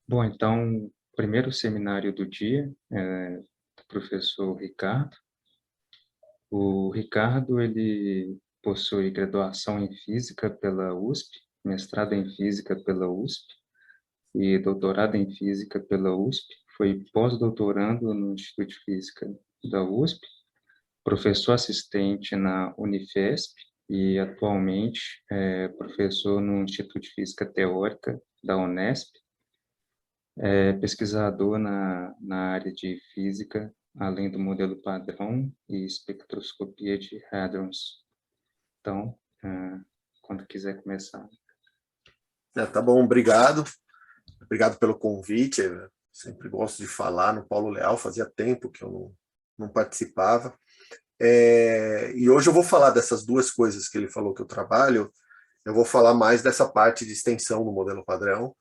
Bom, então, o primeiro seminário do dia é do professor Ricardo. O Ricardo, ele possui graduação em Física pela USP, mestrado em Física pela USP e doutorado em Física pela USP. Foi pós-doutorando no Instituto de Física da USP, professor assistente na Unifesp e atualmente é professor no Instituto de Física Teórica da Unesp. É pesquisador na área de física, além do modelo padrão e espectroscopia de hadrons. Então, quando quiser começar. Tá bom, obrigado. Obrigado pelo convite. Eu sempre gosto de falar no Paulo Leal, fazia tempo que eu não participava. E hoje eu vou falar dessas duas coisas que ele falou que eu trabalho. Eu vou falar mais dessa parte de extensão no modelo padrão,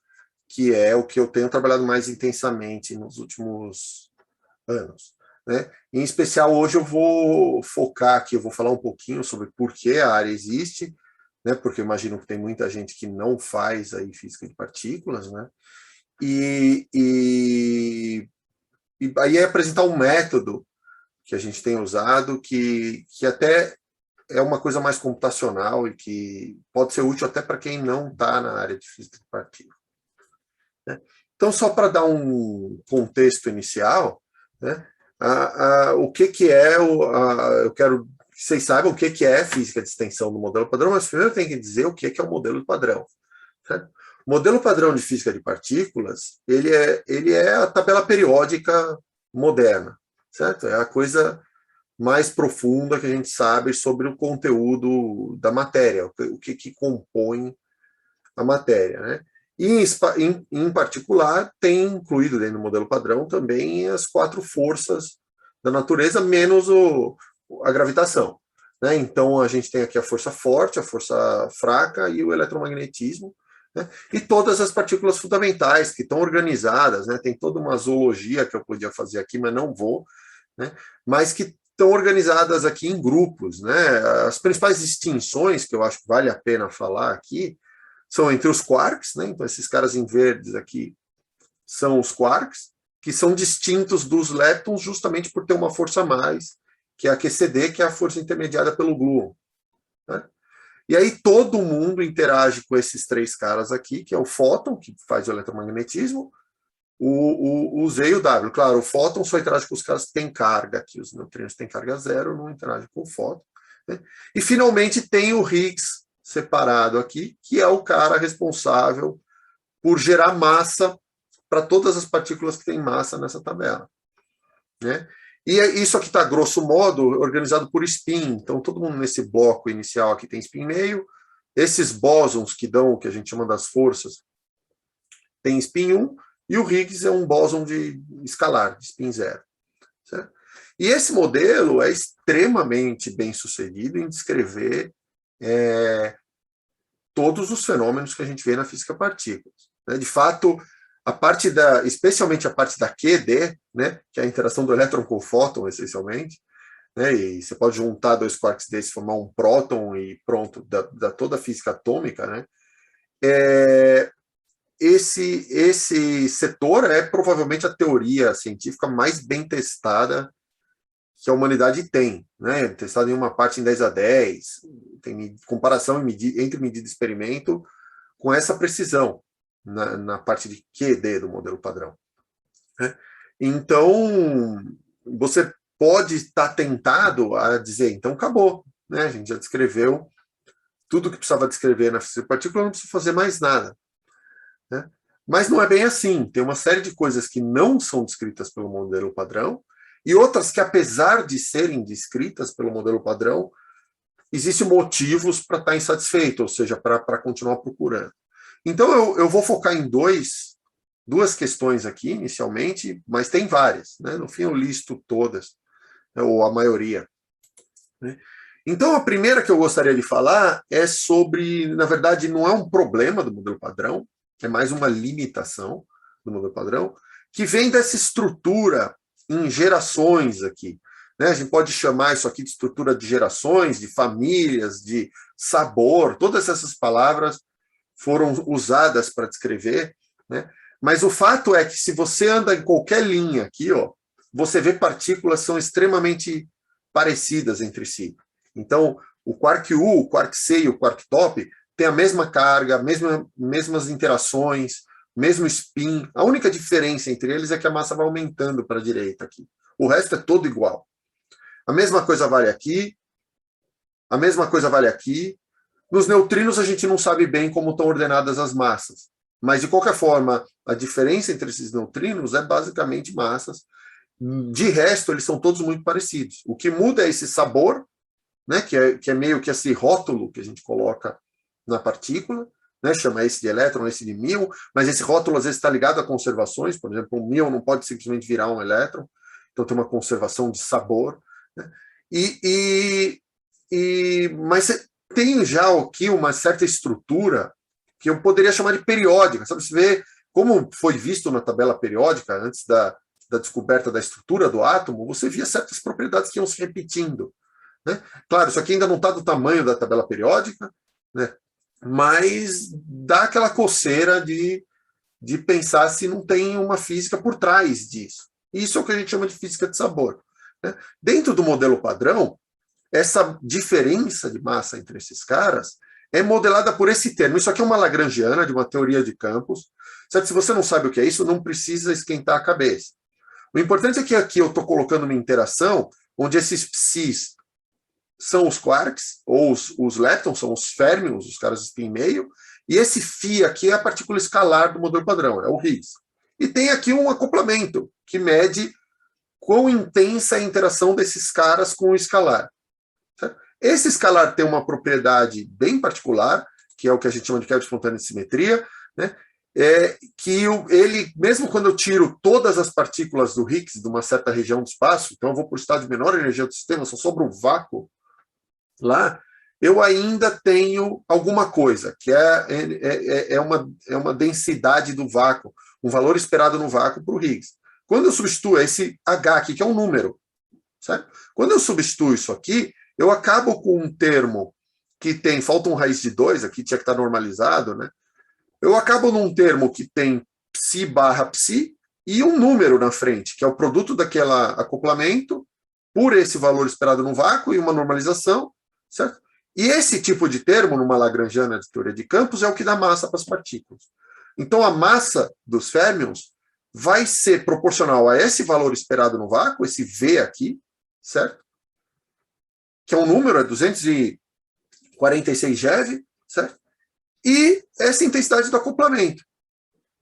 que é o que eu tenho trabalhado mais intensamente nos últimos anos, né? Em especial, hoje eu vou focar aqui, eu vou falar um pouquinho sobre por que a área existe, né? Porque eu imagino que tem muita gente que não faz aí física de partículas, né? E aí é apresentar um método que a gente tem usado, que até é uma coisa mais computacional e que pode ser útil até para quem não está na área de física de partículas, né? Então, só para dar um contexto inicial, né, o que é eu quero que vocês saibam o que é física de extensão do modelo padrão, mas primeiro tem que dizer o que é o modelo padrão. Certo? O modelo padrão de física de partículas, ele é a tabela periódica moderna, certo? É a coisa mais profunda que a gente sabe sobre o conteúdo da matéria, o que compõe a matéria, né? E, em particular, tem incluído dentro do modelo padrão também as quatro forças da natureza, menos a gravitação, né? Então, a gente tem aqui a força forte, a força fraca e o eletromagnetismo, né? E todas as partículas fundamentais que estão organizadas, né? Tem toda uma zoologia que eu podia fazer aqui, mas não vou, né? Mas que estão organizadas aqui em grupos, né? As principais distinções que eu acho que vale a pena falar aqui são entre os quarks, né? Então esses caras em verdes aqui são os quarks, que são distintos dos leptons justamente por ter uma força a mais, que é a QCD, que é a força intermediada pelo gluon, né? E aí todo mundo interage com esses três caras aqui, que é o fóton, que faz o eletromagnetismo, o Z e o W. Claro, o fóton só interage com os caras que têm carga aqui, os neutrinos têm carga zero, não interage com o fóton, né? E finalmente tem o Higgs separado aqui, que é o cara responsável por gerar massa para todas as partículas que têm massa nessa tabela, né? E isso aqui está, grosso modo, organizado por spin. Então, todo mundo nesse bloco inicial aqui tem spin meio. Esses bósons que dão o que a gente chama das forças tem spin 1, e o Higgs é um bóson de escalar, de spin 0. Certo? E esse modelo é extremamente bem sucedido em descrever todos os fenômenos que a gente vê na física partículas, né? De fato, especialmente a parte da QD, né, que é a interação do elétron com o fóton, essencialmente, né, e você pode juntar dois quarks desses, formar um próton e pronto, dá toda a física atômica, né? Esse setor é provavelmente a teoria científica mais bem testada que a humanidade tem, né? Testada em uma parte em 10 a 10, tem comparação entre medida e experimento com essa precisão na parte de QD do modelo padrão, né? Então, você pode estar tentado a dizer, então acabou, né? A gente já descreveu tudo que precisava descrever na física de partícula, não precisa fazer mais nada, né? Mas não é bem assim. Tem uma série de coisas que não são descritas pelo modelo padrão e outras que, apesar de serem descritas pelo modelo padrão, existem motivos para estar insatisfeito, ou seja, para continuar procurando. Então, eu vou focar em duas questões aqui, inicialmente, mas tem várias, né? No fim, eu listo todas, né, ou a maioria, né? Então, a primeira que eu gostaria de falar é sobre, na verdade, não é um problema do modelo padrão, é mais uma limitação do modelo padrão, que vem dessa estrutura em gerações aqui, né? A gente pode chamar isso aqui de estrutura de gerações, de famílias, de sabor, todas essas palavras foram usadas para descrever, né? Mas o fato é que se você anda em qualquer linha aqui, ó, você vê partículas que são extremamente parecidas entre si. Então, o quark U, o quark C e o quark top têm a mesma carga, mesmas interações, mesmo spin. A única diferença entre eles é que a massa vai aumentando para a direita aqui. O resto é todo igual. A mesma coisa vale aqui, a mesma coisa vale aqui. Nos neutrinos, a gente não sabe bem como estão ordenadas as massas. Mas, de qualquer forma, a diferença entre esses neutrinos é basicamente massas. De resto, eles são todos muito parecidos. O que muda é esse sabor, né, que é meio que esse rótulo que a gente coloca na partícula, né, chama esse de elétron, esse de míon, mas esse rótulo às vezes está ligado a conservações. Por exemplo, um míon não pode simplesmente virar um elétron, então tem uma conservação de sabor. Né? Mas tem já aqui uma certa estrutura que eu poderia chamar de periódica. Sabe, você vê como foi visto na tabela periódica, antes da descoberta da estrutura do átomo, você via certas propriedades que iam se repetindo. Né? Claro, isso aqui ainda não está do tamanho da tabela periódica, né? Mas dá aquela coceira de pensar se não tem uma física por trás disso. Isso é o que a gente chama de física de sabor. Né? Dentro do modelo padrão, essa diferença de massa entre esses caras é modelada por esse termo. Isso aqui é uma lagrangiana de uma teoria de campos. Certo? Se você não sabe o que é isso, não precisa esquentar a cabeça. O importante é que aqui eu estou colocando uma interação onde esses psis são os quarks, ou os leptons, são os férmions, os caras de spin meio, e esse φ aqui é a partícula escalar do modelo padrão, é o Higgs. E tem aqui um acoplamento, que mede quão intensa é a interação desses caras com o escalar. Certo? Esse escalar tem uma propriedade bem particular, que é o que a gente chama de quebra espontânea de simetria, né? Que ele, mesmo quando eu tiro todas as partículas do Higgs de uma certa região do espaço, então eu vou para o estado de menor energia do sistema, só sobra um vácuo lá, eu ainda tenho alguma coisa, que é uma densidade do vácuo, um valor esperado no vácuo para o Higgs. Quando eu substituo esse H aqui, que é um número, certo? Quando eu substituo isso aqui, eu acabo com um termo que tem, falta um raiz de 2, aqui tinha que estar normalizado, né? Eu acabo num termo que tem psi barra psi e um número na frente, que é o produto daquele acoplamento por esse valor esperado no vácuo e uma normalização, certo? E esse tipo de termo, numa lagrangiana de teoria de campos, é o que dá massa para as partículas. Então, a massa dos férmions vai ser proporcional a esse valor esperado no vácuo, esse V aqui, certo? Que é um número, é 246 GeV, certo? E essa intensidade do acoplamento.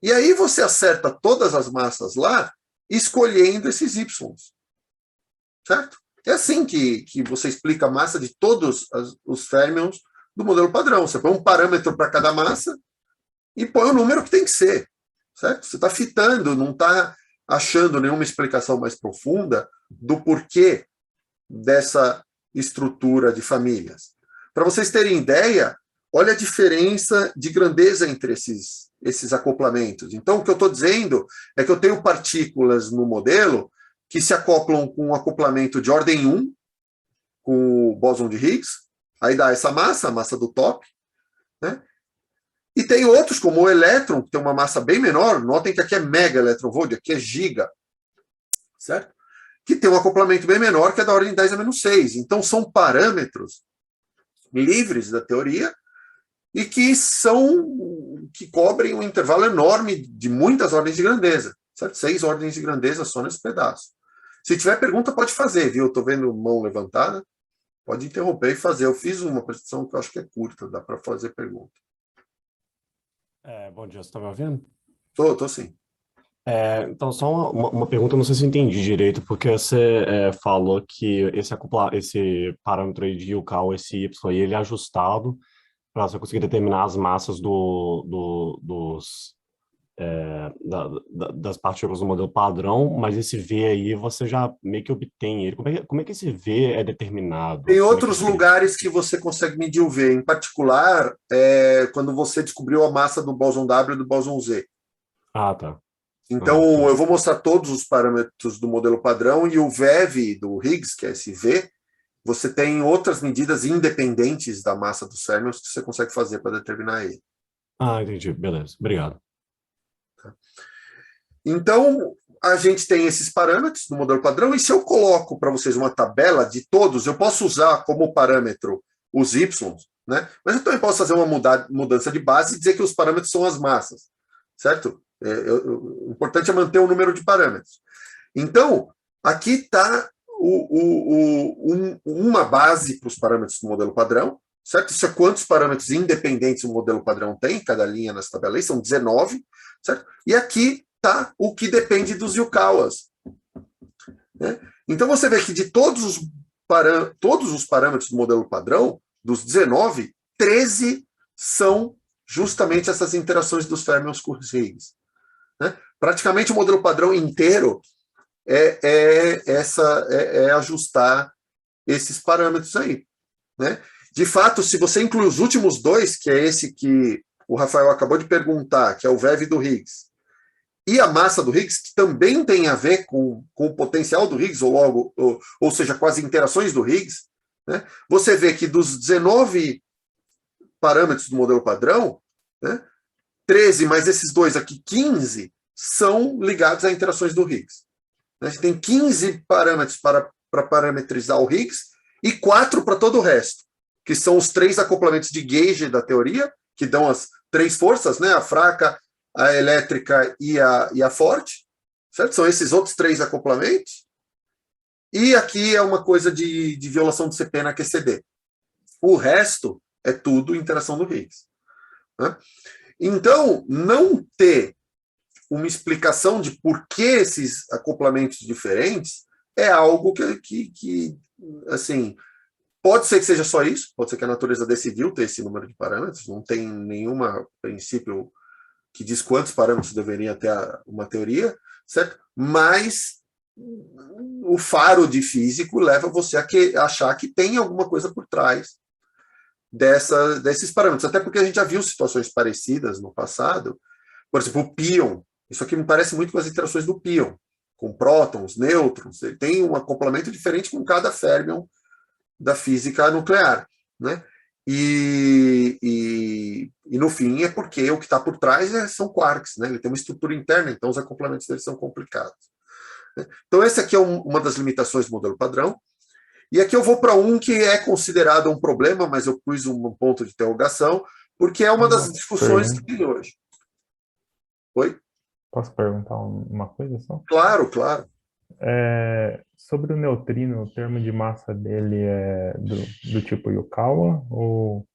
E aí você acerta todas as massas lá, escolhendo esses Y. Certo? É assim que você explica a massa de todos os férmions do modelo padrão. Você põe um parâmetro para cada massa e põe o número que tem que ser. Certo? Você está fitando, não está achando nenhuma explicação mais profunda do porquê dessa estrutura de famílias. Para vocês terem ideia, olha a diferença de grandeza entre esses acoplamentos. Então, o que eu estou dizendo é que eu tenho partículas no modelo que se acoplam com um acoplamento de ordem 1, com o bóson de Higgs, aí dá essa massa, a massa do top, né? E tem outros, como o elétron, que tem uma massa bem menor, notem que aqui é mega eletronvolt, aqui é giga, certo? Que tem um acoplamento bem menor, que é da ordem 10 a menos 6. Então, são parâmetros livres da teoria e que cobrem um intervalo enorme de muitas ordens de grandeza, certo? 6 ordens de grandeza só nesse pedaço. Se tiver pergunta, pode fazer, viu? Estou vendo mão levantada. Pode interromper e fazer. Eu fiz uma apresentação que eu acho que é curta, dá para fazer pergunta. Bom dia, você está me ouvindo? Tô sim. Então, só uma pergunta, não sei se eu entendi direito, porque você falou que esse parâmetro aí de Yukawa, esse Y, ele é ajustado para você conseguir determinar as massas das partículas do modelo padrão, mas esse V aí você já meio que obtém ele. Como é que esse V é determinado? Tem outros lugares que você consegue medir o V, em particular, quando você descobriu a massa do bóson W e do bóson Z. Ah, tá. Então, eu vou mostrar todos os parâmetros do modelo padrão e o VEV do Higgs, que é esse V, você tem outras medidas independentes da massa dos férmions que você consegue fazer para determinar ele. Ah, entendi. Beleza. Obrigado. Então, a gente tem esses parâmetros no modelo padrão, e se eu coloco para vocês uma tabela de todos, eu posso usar como parâmetro os y, né? Mas eu também posso fazer uma mudança de base e dizer que os parâmetros são as massas, certo? O importante é manter o número de parâmetros. Então, aqui está uma base para os parâmetros do modelo padrão, certo? Isso é quantos parâmetros independentes o modelo padrão tem, cada linha nessa tabela aí, são 19, certo? E aqui está o que depende dos Yukawas, né? Então, você vê que de todos os parâmetros do modelo padrão, dos 19, 13 são justamente essas interações dos fermions com os Higgs, né? Praticamente o modelo padrão inteiro é ajustar esses parâmetros aí, né? De fato, se você inclui os últimos dois, que é esse que o Rafael acabou de perguntar, que é o VeV do Higgs, e a massa do Higgs, que também tem a ver com o potencial do Higgs, ou seja, com as interações do Higgs, né? Você vê que dos 19 parâmetros do modelo padrão, né, 13 mais esses dois aqui, 15, são ligados a interações do Higgs. A gente tem 15 parâmetros para parametrizar o Higgs e 4 para todo o resto, que são os 3 acoplamentos de gauge da teoria, que dão as 3 forças, né, a fraca, a elétrica e a forte, certo? São esses outros 3 acoplamentos. E aqui é uma coisa de violação do CP na QCD. O resto é tudo interação do Higgs, né? Então, não ter uma explicação de por que esses acoplamentos diferentes é algo que assim, pode ser que seja só isso, pode ser que a natureza decidiu ter esse número de parâmetros, não tem nenhum princípio que diz quantos parâmetros deveria ter uma teoria, certo? Mas o faro de físico leva você a achar que tem alguma coisa por trás desses parâmetros, até porque a gente já viu situações parecidas no passado, por exemplo, o pion. Isso aqui me parece muito com as interações do pion, com prótons, nêutrons. Ele tem um acoplamento diferente com cada férmion da física nuclear, né? E no fim é porque o que está por trás são quarks, né? Ele tem uma estrutura interna, então os acoplamentos deles são complicados, né? Então essa aqui é uma das limitações do modelo padrão. E aqui eu vou para um que é considerado um problema, mas eu pus um ponto de interrogação, porque é uma das discussões que tem hoje. Oi? Posso perguntar uma coisa só? Claro, claro. Sobre o neutrino, o termo de massa dele é do tipo Yukawa ou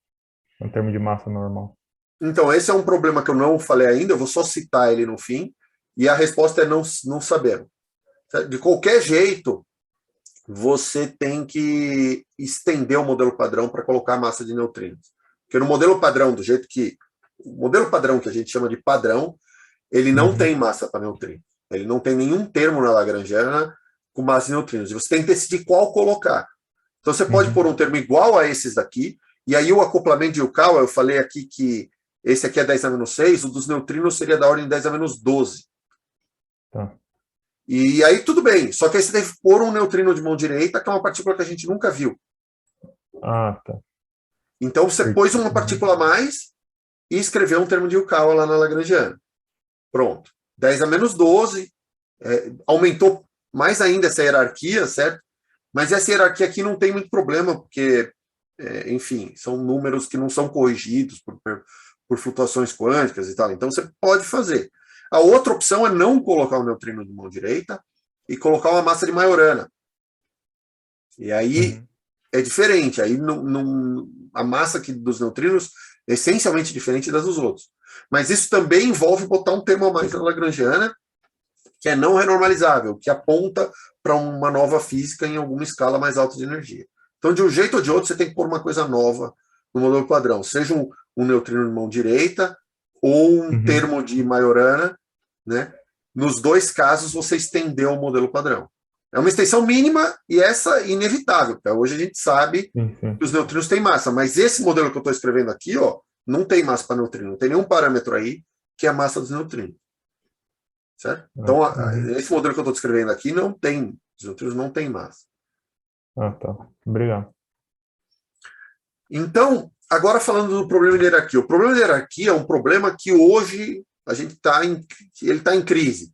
é um termo de massa normal? Então, esse é um problema que eu não falei ainda, eu vou só citar ele no fim, e a resposta é não sabemos. De qualquer jeito, você tem que estender o modelo padrão para colocar a massa de neutrinos. Porque no modelo padrão, do jeito que... O modelo padrão que a gente chama de padrão, ele não tem massa para neutrino. Ele não tem nenhum termo na Lagrangiana com massa de neutrinos. Você tem que decidir qual colocar. Então, você pode pôr um termo igual a esses daqui, e aí o acoplamento de Yukawa, eu falei aqui que esse aqui é 10 a menos 6, o dos neutrinos seria da ordem 10 a menos 12. Tá. E aí tudo bem, só que aí você deve pôr um neutrino de mão direita, que é uma partícula que a gente nunca viu. Ah, tá. Então você pôs uma partícula a mais e escreveu um termo de Yukawa lá na Lagrangiana. Pronto. 10 a menos 12, aumentou mais ainda essa hierarquia, certo? Mas essa hierarquia aqui não tem muito problema, porque, enfim, são números que não são corrigidos por flutuações quânticas e tal. Então você pode fazer. A outra opção é não colocar o neutrino de mão direita e colocar uma massa de Majorana. E aí é diferente. Aí a massa dos neutrinos é essencialmente diferente das dos outros. Mas isso também envolve botar um termo a mais na Lagrangiana, que é não renormalizável, que aponta para uma nova física em alguma escala mais alta de energia. Então, de um jeito ou de outro, você tem que pôr uma coisa nova no modelo padrão, seja um neutrino de mão direita ou um termo de Majorana, né? Nos dois casos, você estendeu o modelo padrão. É uma extensão mínima e essa inevitável. Porque hoje a gente sabe que os neutrinos têm massa, mas esse modelo que eu estou escrevendo aqui, ó, não tem massa para neutrino, não tem nenhum parâmetro aí que é a massa dos neutrinos. Certo? Então, esse modelo que eu estou descrevendo aqui não tem, os neutrinos não têm massa. Ah, tá. Obrigado. Então, agora falando do problema de hierarquia. O problema de hierarquia é um problema que hoje ele está em crise,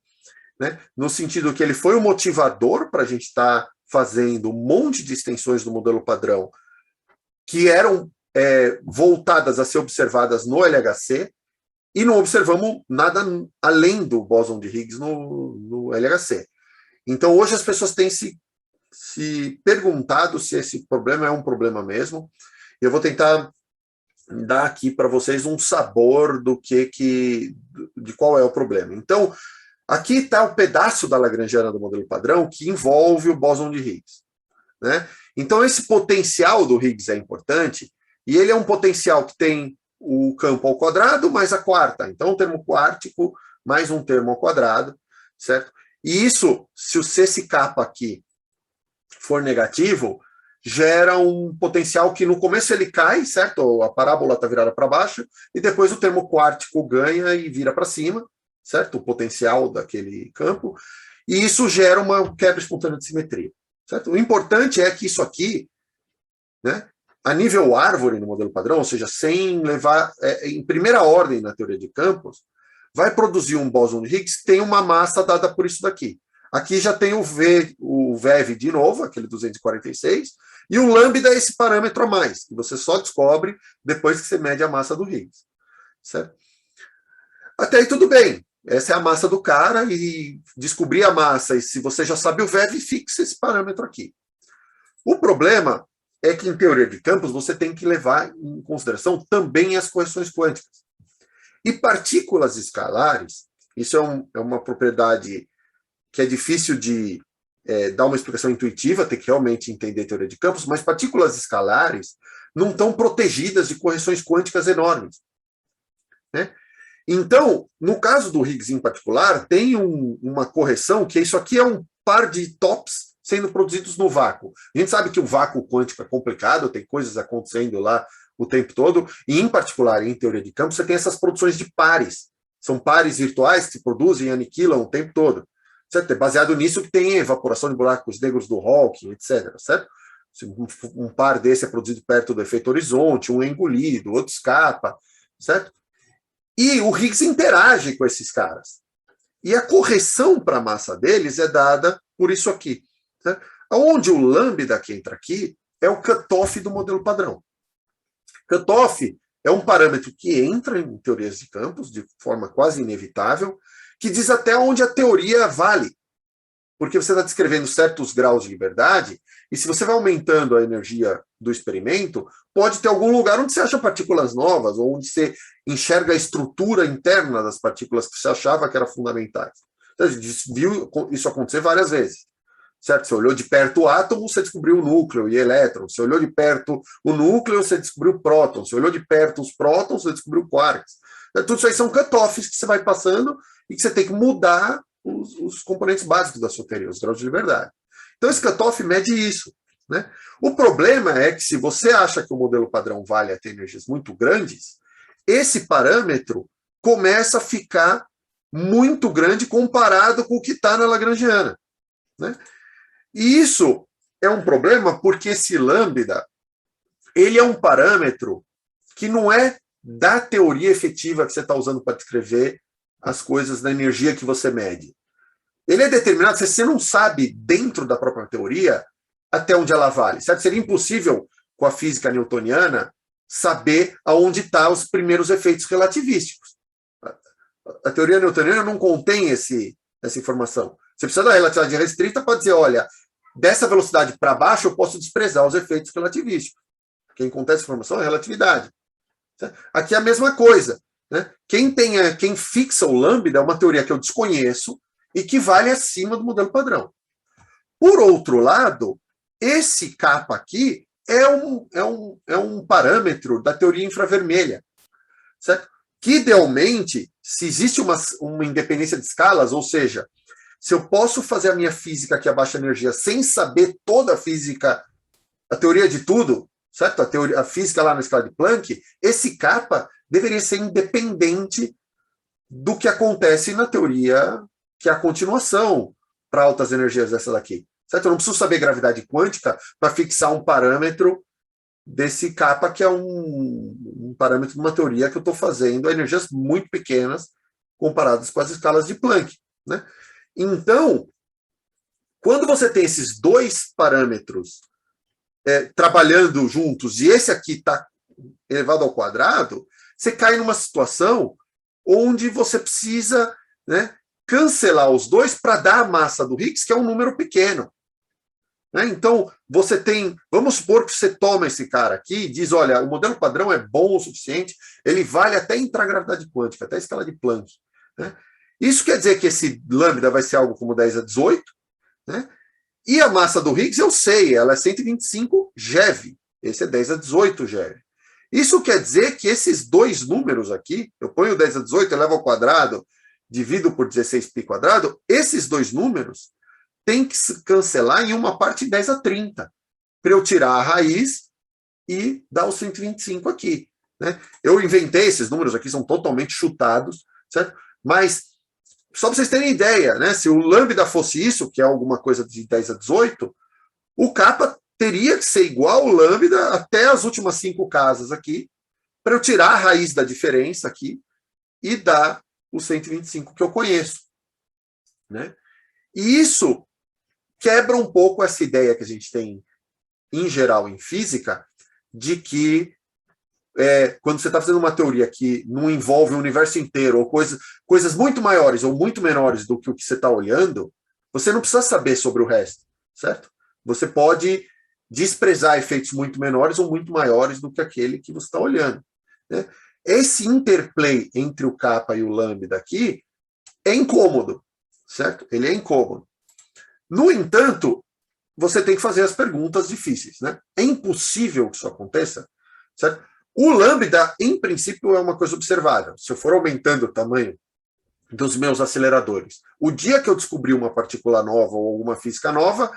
né? No sentido que ele foi o motivador para a gente estar fazendo um monte de extensões do modelo padrão que eram voltadas a ser observadas no LHC, e não observamos nada além do bóson de Higgs no LHC. Então, hoje as pessoas têm se perguntado se esse problema é um problema mesmo. Eu vou tentar dar aqui para vocês um sabor de qual é o problema. Então, aqui está o pedaço da lagrangiana do modelo padrão que envolve o bóson de Higgs, né? Então, esse potencial do Higgs é importante, e ele é um potencial que tem o campo ao quadrado mais a quarta. Então, um termo quártico mais um termo ao quadrado, certo? E isso, se o esse kappa aqui for negativo, gera um potencial que no começo ele cai, certo? A parábola está virada para baixo, e depois o termo quártico ganha e vira para cima, certo? O potencial daquele campo. E isso gera uma quebra espontânea de simetria, certo? O importante é que isso aqui, né, a nível árvore no modelo padrão, ou seja, sem levar em primeira ordem na teoria de campos, vai produzir um bóson de Higgs que tem uma massa dada por isso daqui. Aqui já tem o VeV de novo, aquele 246, e o lambda é esse parâmetro a mais, que você só descobre depois que você mede a massa do Higgs, certo? Até aí tudo bem. Essa é a massa do cara, e descobrir a massa, e se você já sabe o VeV, fixa esse parâmetro aqui. O problema é que, em teoria de campos, você tem que levar em consideração também as correções quânticas. E partículas escalares, isso é uma propriedade que é difícil de dar uma explicação intuitiva, tem que realmente entender a teoria de campos, mas partículas escalares não estão protegidas de correções quânticas enormes, né? Então, no caso do Higgs em particular, tem uma correção que isso aqui é um par de tops sendo produzidos no vácuo. A gente sabe que o vácuo quântico é complicado, tem coisas acontecendo lá o tempo todo, e em particular em teoria de campos, você tem essas produções de pares. São pares virtuais que se produzem e aniquilam o tempo todo. Certo? É baseado nisso que tem evaporação de buracos negros do Hawking, etc. Certo? Um par desse é produzido perto do efeito horizonte, um é engolido, outro escapa, certo? E o Higgs interage com esses caras. E a correção para a massa deles é dada por isso aqui. Certo? Onde o lambda que entra aqui é o cutoff do modelo padrão. Cutoff é um parâmetro que entra em teorias de campos de forma quase inevitável, que diz até onde a teoria vale. Porque você está descrevendo certos graus de liberdade, e se você vai aumentando a energia do experimento, pode ter algum lugar onde você acha partículas novas, ou onde você enxerga a estrutura interna das partículas que você achava que eram fundamentais. Então, a gente viu isso acontecer várias vezes. Certo? Você olhou de perto o átomo, você descobriu o núcleo e elétron. Você olhou de perto o núcleo, você descobriu o próton. Você olhou de perto os prótons, você descobriu quarks. Tudo isso aí são cutoffs que você vai passando e que você tem que mudar os componentes básicos da sua teoria, os graus de liberdade. Então, esse cutoff mede isso, né? O problema é que, se você acha que o modelo padrão vale até energias muito grandes, esse parâmetro começa a ficar muito grande comparado com o que está na lagrangiana, né? E isso é um problema porque esse lambda, ele é um parâmetro que não é da teoria efetiva que você está usando para descrever as coisas da energia que você mede. Ele é determinado, você não sabe, dentro da própria teoria, até onde ela vale. Certo? Seria impossível, com a física newtoniana, saber aonde estão os primeiros efeitos relativísticos. A teoria newtoniana não contém essa informação. Você precisa da relatividade restrita para dizer, olha, dessa velocidade para baixo eu posso desprezar os efeitos relativísticos. Quem contém essa informação é a relatividade. Aqui é a mesma coisa, né? Quem fixa o lambda é uma teoria que eu desconheço e que vale acima do modelo padrão. Por outro lado, esse kappa aqui é um parâmetro da teoria infravermelha, certo? Que, idealmente, se existe uma independência de escalas, ou seja, se eu posso fazer a minha física aqui a baixa energia sem saber toda a física, a teoria de tudo, certo? A física lá na escala de Planck, esse kappa deveria ser independente do que acontece na teoria, que é a continuação para altas energias dessa daqui. Certo? Eu não preciso saber gravidade quântica para fixar um parâmetro desse kappa, que é um parâmetro de uma teoria que eu estou fazendo a energias muito pequenas, comparadas com as escalas de Planck, né? Então, quando você tem esses dois parâmetros trabalhando juntos e esse aqui está elevado ao quadrado, você cai numa situação onde você precisa, né, cancelar os dois para dar a massa do Higgs, que é um número pequeno. Né? Então, você tem... Vamos supor que você toma esse cara aqui e diz, olha, o modelo padrão é bom o suficiente, ele vale até entrar a gravidade quântica, até a escala de Planck. Né? Isso quer dizer que esse lambda vai ser algo como 10 a 18, né? E a massa do Higgs, eu sei, ela é 125 GeV. Esse é 10 a 18 GeV. Isso quer dizer que esses dois números aqui, eu ponho 10 a 18, elevo ao quadrado, divido por 16π², esses dois números têm que se cancelar em uma parte 10 a 30, para eu tirar a raiz e dar os 125 aqui. Né? Eu inventei esses números aqui, são totalmente chutados, certo? Mas, só para vocês terem ideia, né? Se o lambda fosse isso, que é alguma coisa de 10 a 18, o kappa teria que ser igual ao lambda até as últimas 5 casas aqui, para eu tirar a raiz da diferença aqui e dar os 125 que eu conheço. Né? E isso quebra um pouco essa ideia que a gente tem, em geral, em física, de que quando você está fazendo uma teoria que não envolve o universo inteiro, ou coisas muito maiores ou muito menores do que o que você está olhando, você não precisa saber sobre o resto, certo? Você pode desprezar efeitos muito menores ou muito maiores do que aquele que você está olhando. Né? Esse interplay entre o kappa e o lambda aqui é incômodo, certo? Ele é incômodo. No entanto, você tem que fazer as perguntas difíceis. Né? É impossível que isso aconteça, certo? O lambda, em princípio, é uma coisa observável. Se eu for aumentando o tamanho dos meus aceleradores, o dia que eu descobrir uma partícula nova ou alguma física nova,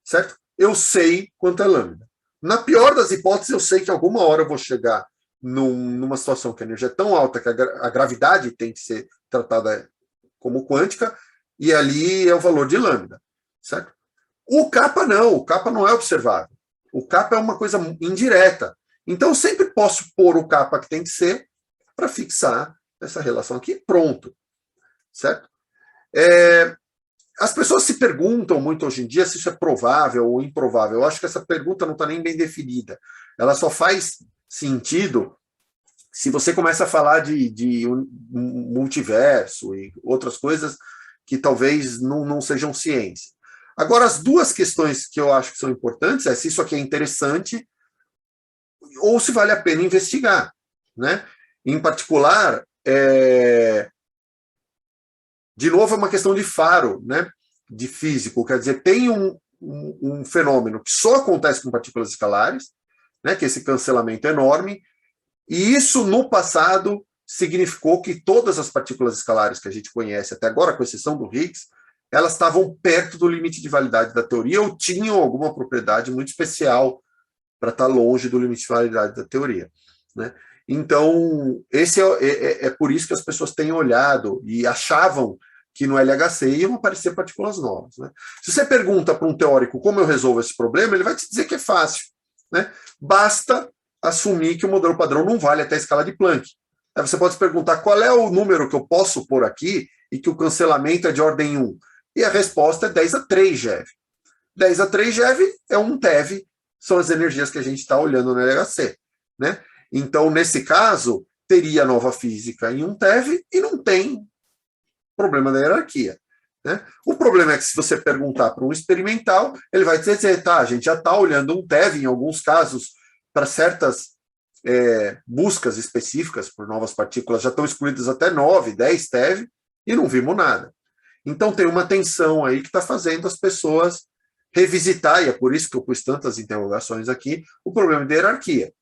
certo? Eu sei quanto é lambda. Na pior das hipóteses, eu sei que alguma hora eu vou chegar numa situação que a energia é tão alta que a gravidade tem que ser tratada como quântica, e ali é o valor de lambda, certo? O kappa não, o kappa não é observável. O kappa é uma coisa indireta. Então, eu sempre posso pôr o kappa que tem que ser para fixar essa relação aqui, pronto. Certo? As pessoas se perguntam muito hoje em dia se isso é provável ou improvável. Eu acho que essa pergunta não está nem bem definida. Ela só faz sentido se você começa a falar de multiverso e outras coisas que talvez não sejam ciência. Agora, as duas questões que eu acho que são importantes é se isso aqui é interessante ou se vale a pena investigar. Né? Em particular, de novo, é uma questão de faro, né? De físico. Quer dizer, tem um fenômeno que só acontece com partículas escalares, né? Que é esse cancelamento enorme, e isso, no passado, significou que todas as partículas escalares que a gente conhece até agora, com exceção do Higgs, elas estavam perto do limite de validade da teoria ou tinham alguma propriedade muito especial para estar longe do limite de validade da teoria. Né? Então, esse é por isso que as pessoas têm olhado e achavam que no LHC iam aparecer partículas novas. Né? Se você pergunta para um teórico como eu resolvo esse problema, ele vai te dizer que é fácil. Né? Basta assumir que o modelo padrão não vale até a escala de Planck. Aí você pode se perguntar qual é o número que eu posso pôr aqui e que o cancelamento é de ordem 1. E a resposta é 10 a 3 GeV. 10 a 3 GeV é 1 TeV, são as energias que a gente está olhando no LHC. Né? Então, nesse caso, teria nova física em 1 TeV e não tem problema da hierarquia. Né? O problema é que se você perguntar para um experimental, ele vai dizer, tá, a gente já está olhando 1 TeV em alguns casos para certas buscas específicas por novas partículas, já estão excluídas até 9, 10 TeV e não vimos nada. Então tem uma tensão aí que está fazendo as pessoas revisitar, e é por isso que eu pus tantas interrogações aqui, o problema de hierarquia.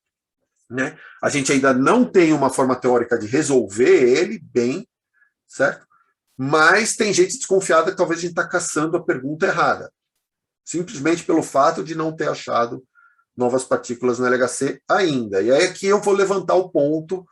Né? A gente ainda não tem uma forma teórica de resolver ele bem, certo? Mas tem gente desconfiada que talvez a gente está caçando a pergunta errada, simplesmente pelo fato de não ter achado novas partículas no LHC ainda. E aí aqui eu vou levantar o ponto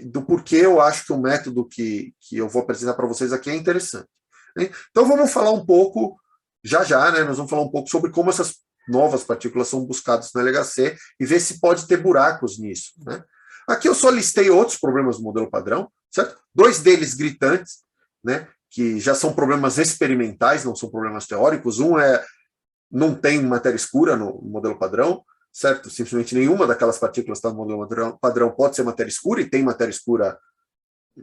do porquê eu acho que o método que eu vou apresentar para vocês aqui é interessante. Né? Então vamos falar um pouco, já, né, nós vamos falar um pouco sobre como essas novas partículas são buscadas no LHC e ver se pode ter buracos nisso. Né? Aqui eu só listei outros problemas do modelo padrão. certo? Dois deles gritantes, né, que já são problemas experimentais, não são problemas teóricos. Um não tem matéria escura no modelo padrão, certo? Simplesmente nenhuma daquelas partículas que está no modelo padrão pode ser matéria escura, e tem matéria escura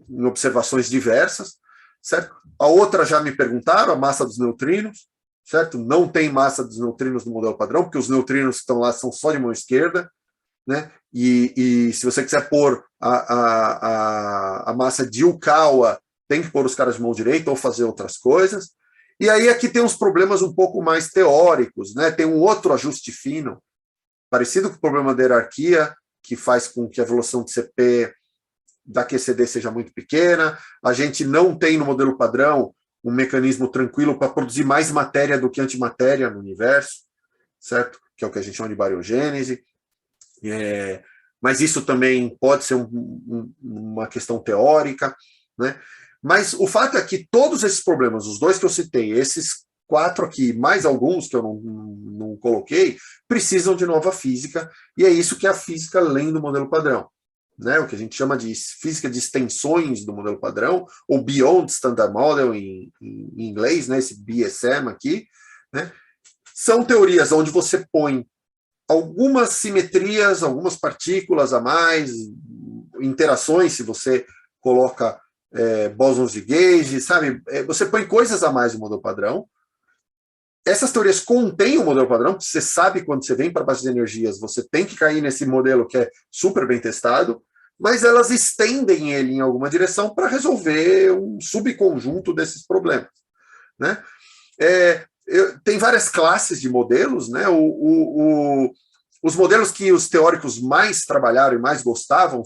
em observações diversas, certo? A outra já me perguntaram, a massa dos neutrinos, certo? Não tem massa dos neutrinos no modelo padrão, porque os neutrinos que estão lá são só de mão esquerda, né? E se você quiser pôr a massa de Yukawa, tem que pôr os caras de mão direita ou fazer outras coisas. E aí aqui tem uns problemas um pouco mais teóricos, né? Tem um outro ajuste fino, parecido com o problema da hierarquia, que faz com que a evolução de CP da QCD seja muito pequena. A gente não tem no modelo padrão um mecanismo tranquilo para produzir mais matéria do que antimatéria no universo, certo? Que é o que a gente chama de bariogênese. Mas isso também pode ser uma questão teórica, né? Mas o fato é que todos esses problemas, os dois que eu citei, esses 4 aqui, mais alguns que eu não coloquei, precisam de nova física, e é isso que é a física além do modelo padrão, né? O que a gente chama de física de extensões do modelo padrão, ou Beyond Standard Model em inglês, né? Esse BSM aqui, né? São teorias onde você põe algumas simetrias, algumas partículas a mais, interações, se você coloca bósons de gauge, sabe? Você põe coisas a mais no modelo padrão. Essas teorias contêm o modelo padrão, porque você sabe quando você vem para a base de energias, você tem que cair nesse modelo que é super bem testado, mas elas estendem ele em alguma direção para resolver um subconjunto desses problemas, né? Tem várias classes de modelos, né? Os modelos que os teóricos mais trabalharam e mais gostavam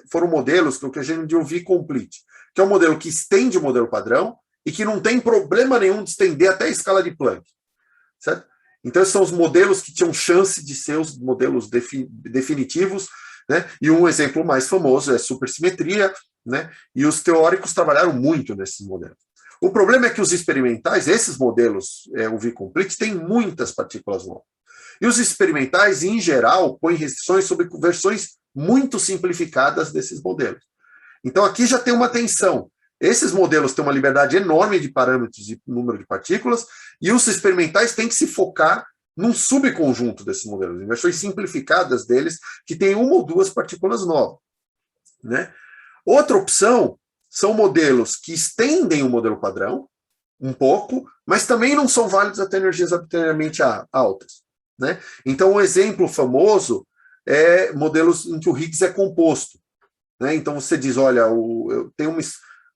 foram modelos que a gente chama de V complete, que é um modelo que estende o modelo padrão e que não tem problema nenhum de estender até a escala de Planck, certo? Então, esses são os modelos que tinham chance de ser os modelos definitivos, né? E um exemplo mais famoso é supersimetria, né? E os teóricos trabalharam muito nesses modelos. O problema é que os experimentais, esses modelos, o V complete, têm muitas partículas novas. E os experimentais, em geral, põem restrições sobre versões muito simplificadas desses modelos. Então, aqui já tem uma tensão. Esses modelos têm uma liberdade enorme de parâmetros e número de partículas, e os experimentais têm que se focar num subconjunto desses modelos, em versões simplificadas deles, que tem uma ou duas partículas novas, né? Outra opção são modelos que estendem o modelo padrão um pouco, mas também não são válidos até energias arbitrariamente altas, né? Então, um exemplo famoso é modelos em que o Higgs é composto, né? Então, você diz, olha, eu tenho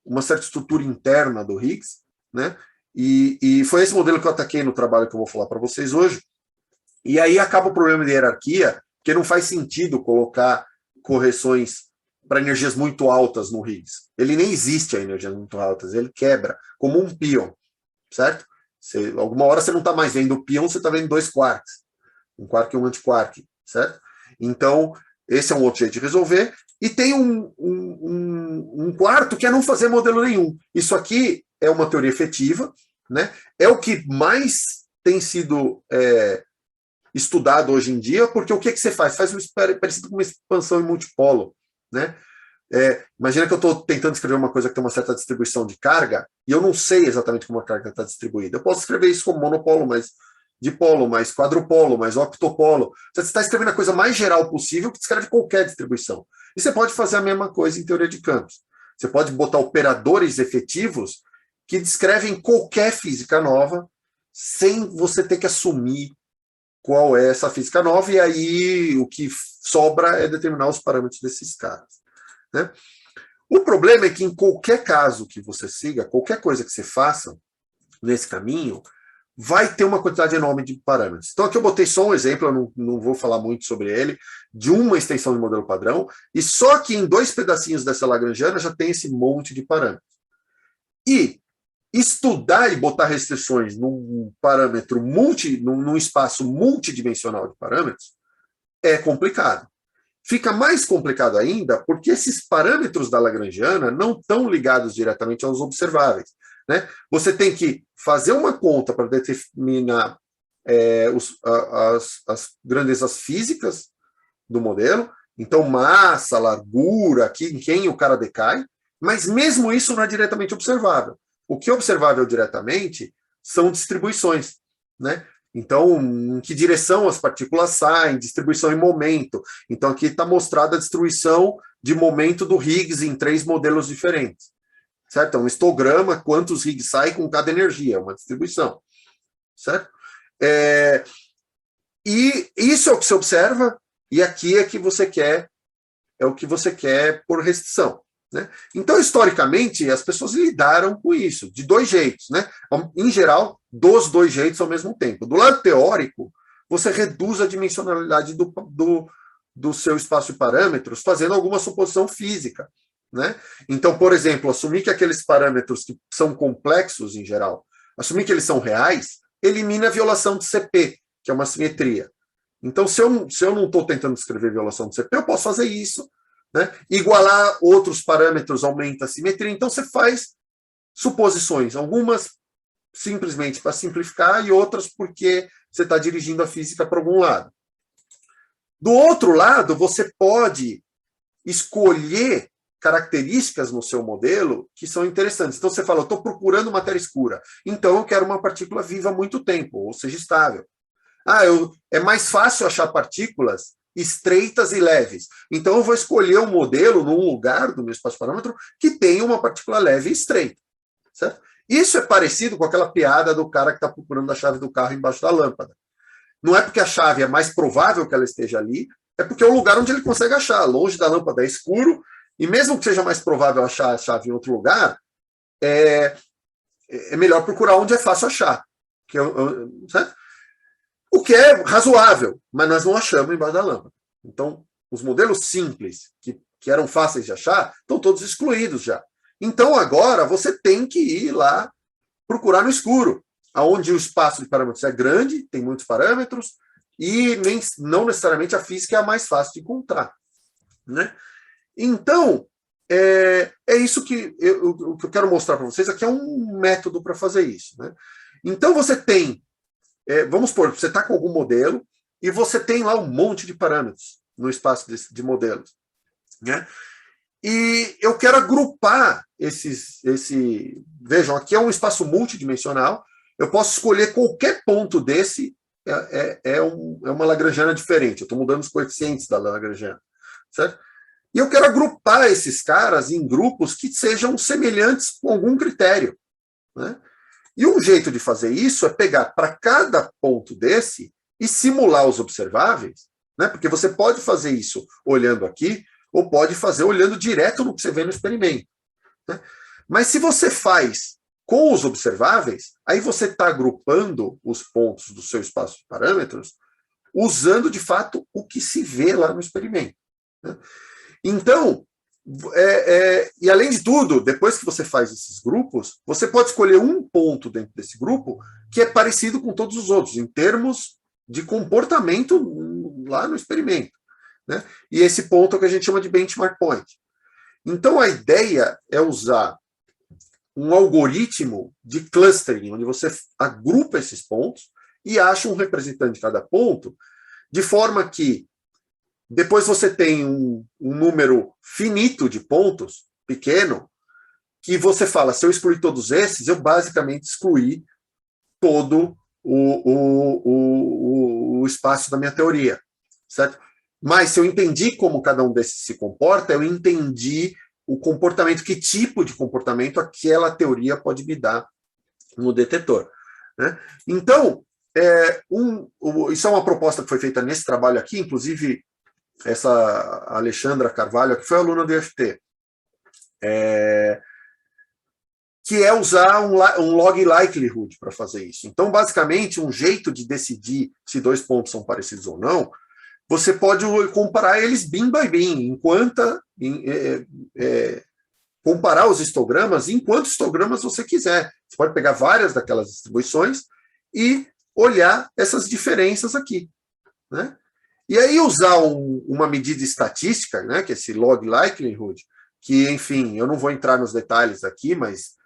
uma certa estrutura interna do Higgs, né? E foi esse modelo que eu ataquei no trabalho que eu vou falar para vocês hoje. E aí acaba o problema de hierarquia, porque não faz sentido colocar correções para energias muito altas no Higgs. Ele nem existe a energias muito altas, ele quebra, como um pion, certo? Alguma hora você não está mais vendo o pion, você está vendo 2 quarks. Um quark e um antiquark, certo? Então, esse é um outro jeito de resolver. E tem um quarto que é não fazer modelo nenhum. Isso aqui é uma teoria efetiva, né? É o que mais tem sido estudado hoje em dia, porque o que você faz? Faz parecido com uma expansão em multipolo, né? Imagina que eu estou tentando escrever uma coisa que tem uma certa distribuição de carga, e eu não sei exatamente como a carga está distribuída. Eu posso escrever isso como monopolo, mas dipolo, mais quadrupolo, mais octopolo. Você está escrevendo a coisa mais geral possível que descreve qualquer distribuição. E você pode fazer a mesma coisa em teoria de campos. Você pode botar operadores efetivos que descrevem qualquer física nova sem você ter que assumir qual é essa física nova, e aí o que sobra é determinar os parâmetros desses caras, né? O problema é que em qualquer caso que você siga, qualquer coisa que você faça nesse caminho, vai ter uma quantidade enorme de parâmetros. Então aqui eu botei só um exemplo, eu não vou falar muito sobre ele, de uma extensão de modelo padrão, e só que em 2 pedacinhos dessa lagrangiana já tem esse monte de parâmetros. E estudar e botar restrições num parâmetro num espaço multidimensional de parâmetros é complicado. Fica mais complicado ainda porque esses parâmetros da lagrangiana não estão ligados diretamente aos observáveis, né? Você tem que fazer uma conta para determinar as grandezas físicas do modelo, então massa, largura, em quem o cara decai, Mas mesmo isso não é diretamente observável. O que é observável diretamente são distribuições, né? Então, em que direção as partículas saem, distribuição em momento. Então, aqui está mostrada a distribuição de momento do Higgs em 3 modelos diferentes. Certo? É um histograma, quantos Higgs saem com cada energia, uma distribuição. Certo? E isso é o que se observa, e aqui é que você quer, é o que você quer por restrição. Né? Então, historicamente, as pessoas lidaram com isso, de 2 jeitos. Né? Em geral, dos 2 jeitos ao mesmo tempo. Do lado teórico, você reduz a dimensionalidade do seu espaço de parâmetros, fazendo alguma suposição física. Né? Então, por exemplo, assumir que aqueles parâmetros que são complexos, em geral, assumir que eles são reais, elimina a violação de CP, que é uma simetria. Então, se eu não estou tentando descrever violação de CP, eu posso fazer isso. Né? Igualar outros parâmetros aumenta a simetria, então você faz suposições, algumas simplesmente para simplificar e outras porque você está dirigindo a física para algum lado. Do outro lado, você pode escolher características no seu modelo que são interessantes. Então você fala, eu estou procurando matéria escura, então eu quero uma partícula viva há muito tempo, ou seja, estável. É mais fácil achar partículas estreitas e leves. Então, eu vou escolher um modelo num lugar do meu espaço-parâmetro que tenha uma partícula leve e estreita. Certo? Isso é parecido com aquela piada do cara que está procurando a chave do carro embaixo da lâmpada. Não é porque a chave é mais provável que ela esteja ali, é porque é o lugar onde ele consegue achar. Longe da lâmpada é escuro, e mesmo que seja mais provável achar a chave em outro lugar, é melhor procurar onde é fácil achar. Certo? O que é razoável, mas nós não achamos embaixo da lâmpada. Então, os modelos simples, que eram fáceis de achar, estão todos excluídos já. Então, agora, você tem que ir lá procurar no escuro, onde o espaço de parâmetros é grande, tem muitos parâmetros, e não necessariamente a física é a mais fácil de encontrar. Né? Então, é isso que o que eu quero mostrar para vocês aqui é um método para fazer isso. Né? Então, você tem vamos supor, você está com algum modelo e você tem lá um monte de parâmetros no espaço de modelos. Né? E eu quero agrupar vejam, aqui é um espaço multidimensional, eu posso escolher qualquer ponto desse, uma lagrangiana diferente, eu estou mudando os coeficientes da lagrangiana. Certo? E eu quero agrupar esses caras em grupos que sejam semelhantes com algum critério. Né? E um jeito de fazer isso é pegar para cada ponto desse e simular os observáveis, né? Porque você pode fazer isso olhando aqui, ou pode fazer olhando direto no que você vê no experimento. Né? Mas se você faz com os observáveis, aí você está agrupando os pontos do seu espaço de parâmetros usando, de fato, o que se vê lá no experimento. Né? Então, e além de tudo, depois que você faz esses grupos, você pode escolher um ponto dentro desse grupo que é parecido com todos os outros, em termos de comportamento lá no experimento. Né? E esse ponto é o que a gente chama de benchmark point. Então, a ideia é usar um algoritmo de clustering, onde você agrupa esses pontos e acha um representante de cada ponto, de forma que depois você tem um número finito de pontos, pequeno, que você fala, se eu excluir todos esses, eu basicamente excluí todo o espaço da minha teoria. Certo? Mas se eu entendi como cada um desses se comporta, eu entendi o comportamento, que tipo de comportamento aquela teoria pode me dar no detetor. Né? Então, isso é uma proposta que foi feita nesse trabalho aqui, inclusive essa Alexandra Carvalho, que foi aluna do IFT, que é usar um log likelihood para fazer isso. Então, basicamente, um jeito de decidir se 2 pontos são parecidos ou não, você pode comparar eles bin by bin, comparar os histogramas em quantos histogramas você quiser. Você pode pegar várias daquelas distribuições e olhar essas diferenças aqui. Né? E aí usar uma medida estatística, né, que é esse log likelihood, que, enfim, eu não vou entrar nos detalhes aqui, mas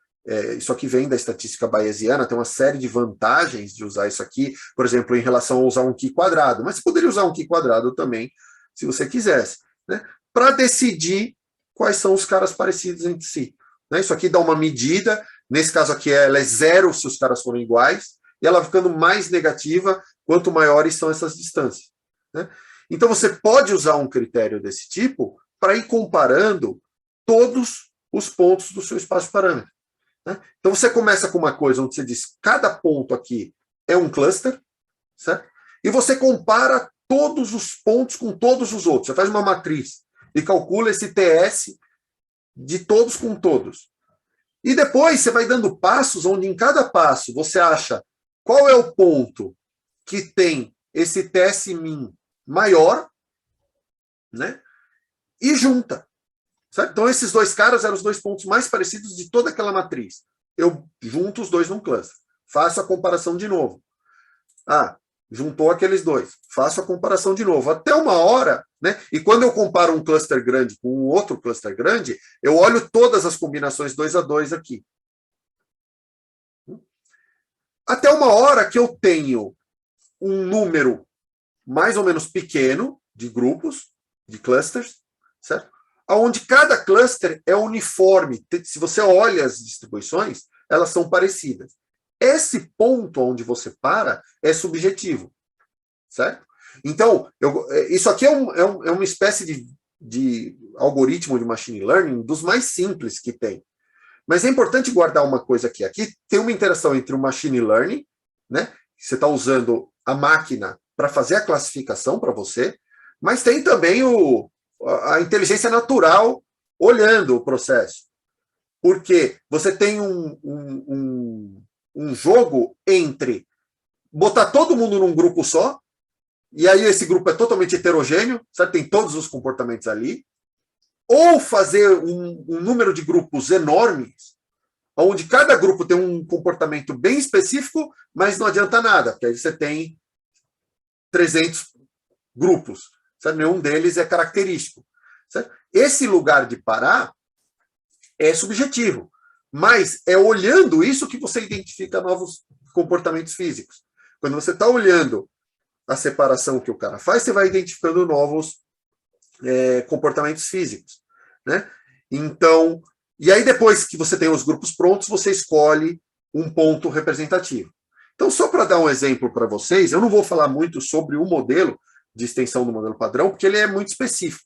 isso aqui vem da estatística bayesiana, tem uma série de vantagens de usar isso aqui, por exemplo, em relação a usar um Q quadrado, mas você poderia usar um Q quadrado também, se você quisesse, né, para decidir quais são os caras parecidos entre si. Né? Isso aqui dá uma medida, nesse caso aqui ela é 0 se os caras forem iguais, e ela vai ficando mais negativa quanto maiores são essas distâncias. Né? Então você pode usar um critério desse tipo para ir comparando todos os pontos do seu espaço de parâmetro. Né? Então você começa com uma coisa onde você diz cada ponto aqui é um cluster, certo? E você compara todos os pontos com todos os outros. Você faz uma matriz e calcula esse TS de todos com todos. E depois você vai dando passos onde em cada passo você acha qual é o ponto que tem esse TS min maior, né? E junta. Certo? Então esses dois caras eram os dois pontos mais parecidos de toda aquela matriz. Eu junto os dois num cluster. Faço a comparação de novo. Ah, juntou aqueles dois. Faço a comparação de novo. Até uma hora, né? E quando eu comparo um cluster grande com um outro cluster grande, eu olho todas as combinações 2 a 2 aqui. Até uma hora que eu tenho um número mais ou menos pequeno de grupos, de clusters, certo? Onde cada cluster é uniforme. Se você olha as distribuições, elas são parecidas. Esse ponto onde você para é subjetivo, certo? Então, isso aqui é uma espécie de algoritmo de machine learning dos mais simples que tem. Mas é importante guardar uma coisa aqui. Aqui tem uma interação entre o machine learning, né? Você está usando a máquina para fazer a classificação para você, mas tem também a inteligência natural olhando o processo. Porque você tem um jogo entre botar todo mundo num grupo só, e aí esse grupo é totalmente heterogêneo, certo? Tem todos os comportamentos ali, ou fazer um número de grupos enormes, onde cada grupo tem um comportamento bem específico, mas não adianta nada, porque aí você tem 300 grupos, certo? Nenhum deles é característico. Certo? Esse lugar de parar é subjetivo, mas é olhando isso que você identifica novos comportamentos físicos. Quando você está olhando a separação que o cara faz, você vai identificando novos comportamentos físicos. Né? Então, e aí depois que você tem os grupos prontos, você escolhe um ponto representativo. Então, só para dar um exemplo para vocês, eu não vou falar muito sobre o modelo de extensão do modelo padrão, porque ele é muito específico.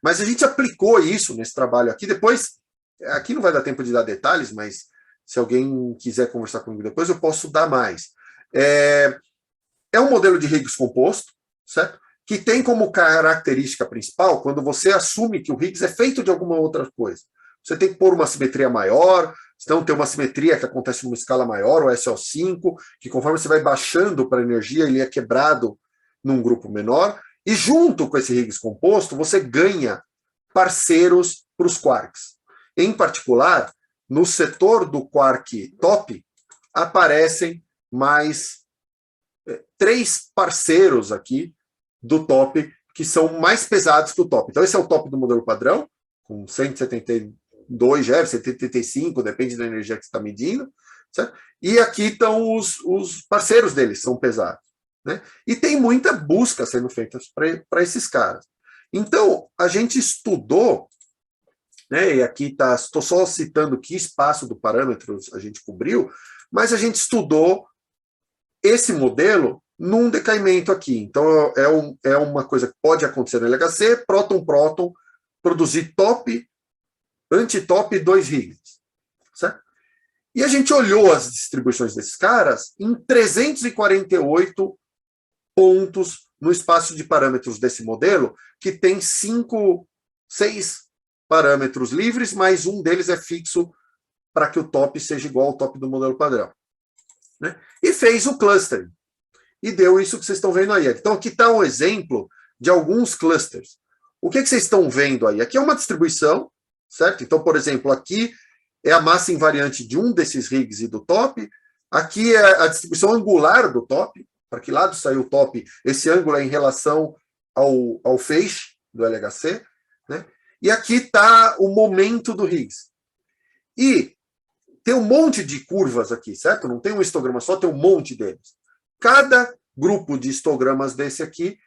Mas a gente aplicou isso nesse trabalho aqui. Depois, aqui não vai dar tempo de dar detalhes, mas se alguém quiser conversar comigo depois, eu posso dar mais. É um modelo de Higgs composto, certo? Que tem como característica principal, quando você assume que o Higgs é feito de alguma outra coisa. Você tem que pôr uma simetria maior, então tem uma simetria que acontece numa escala maior, o SO5, que conforme você vai baixando para a energia, ele é quebrado num grupo menor, e junto com esse Higgs composto, você ganha parceiros para os quarks. Em particular, no setor do quark top, aparecem mais 3 parceiros aqui do top, que são mais pesados que o top. Então, esse é o top do modelo padrão, com 172 GeV, 175, depende da energia que você está medindo. Certo? E aqui estão os parceiros deles, são pesados. Né? E tem muita busca sendo feita para esses caras. Então, a gente estudou, né, e aqui estou só citando que espaço do parâmetro a gente cobriu, mas a gente estudou esse modelo num decaimento aqui. Então, é uma coisa que pode acontecer no LHC, próton-próton, produzir top, antitop e 2 Higgs. Certo? E a gente olhou as distribuições desses caras em 348 pontos no espaço de parâmetros desse modelo, que tem 6 parâmetros livres, mas um deles é fixo para que o top seja igual ao top do modelo padrão. Né? E fez o clustering. E deu isso que vocês estão vendo aí. Então, aqui está um exemplo de alguns clusters. O que vocês estão vendo aí? Aqui é uma distribuição, certo? Então, por exemplo, aqui é a massa invariante de um desses Higgs e do top. Aqui é a distribuição angular do top. Para que lado saiu o top? Esse ângulo é em relação ao feixe do LHC. Né? E aqui está o momento do Higgs. E tem um monte de curvas aqui, certo? Não tem um histograma só, tem um monte deles. Cada grupo de histogramas desse aqui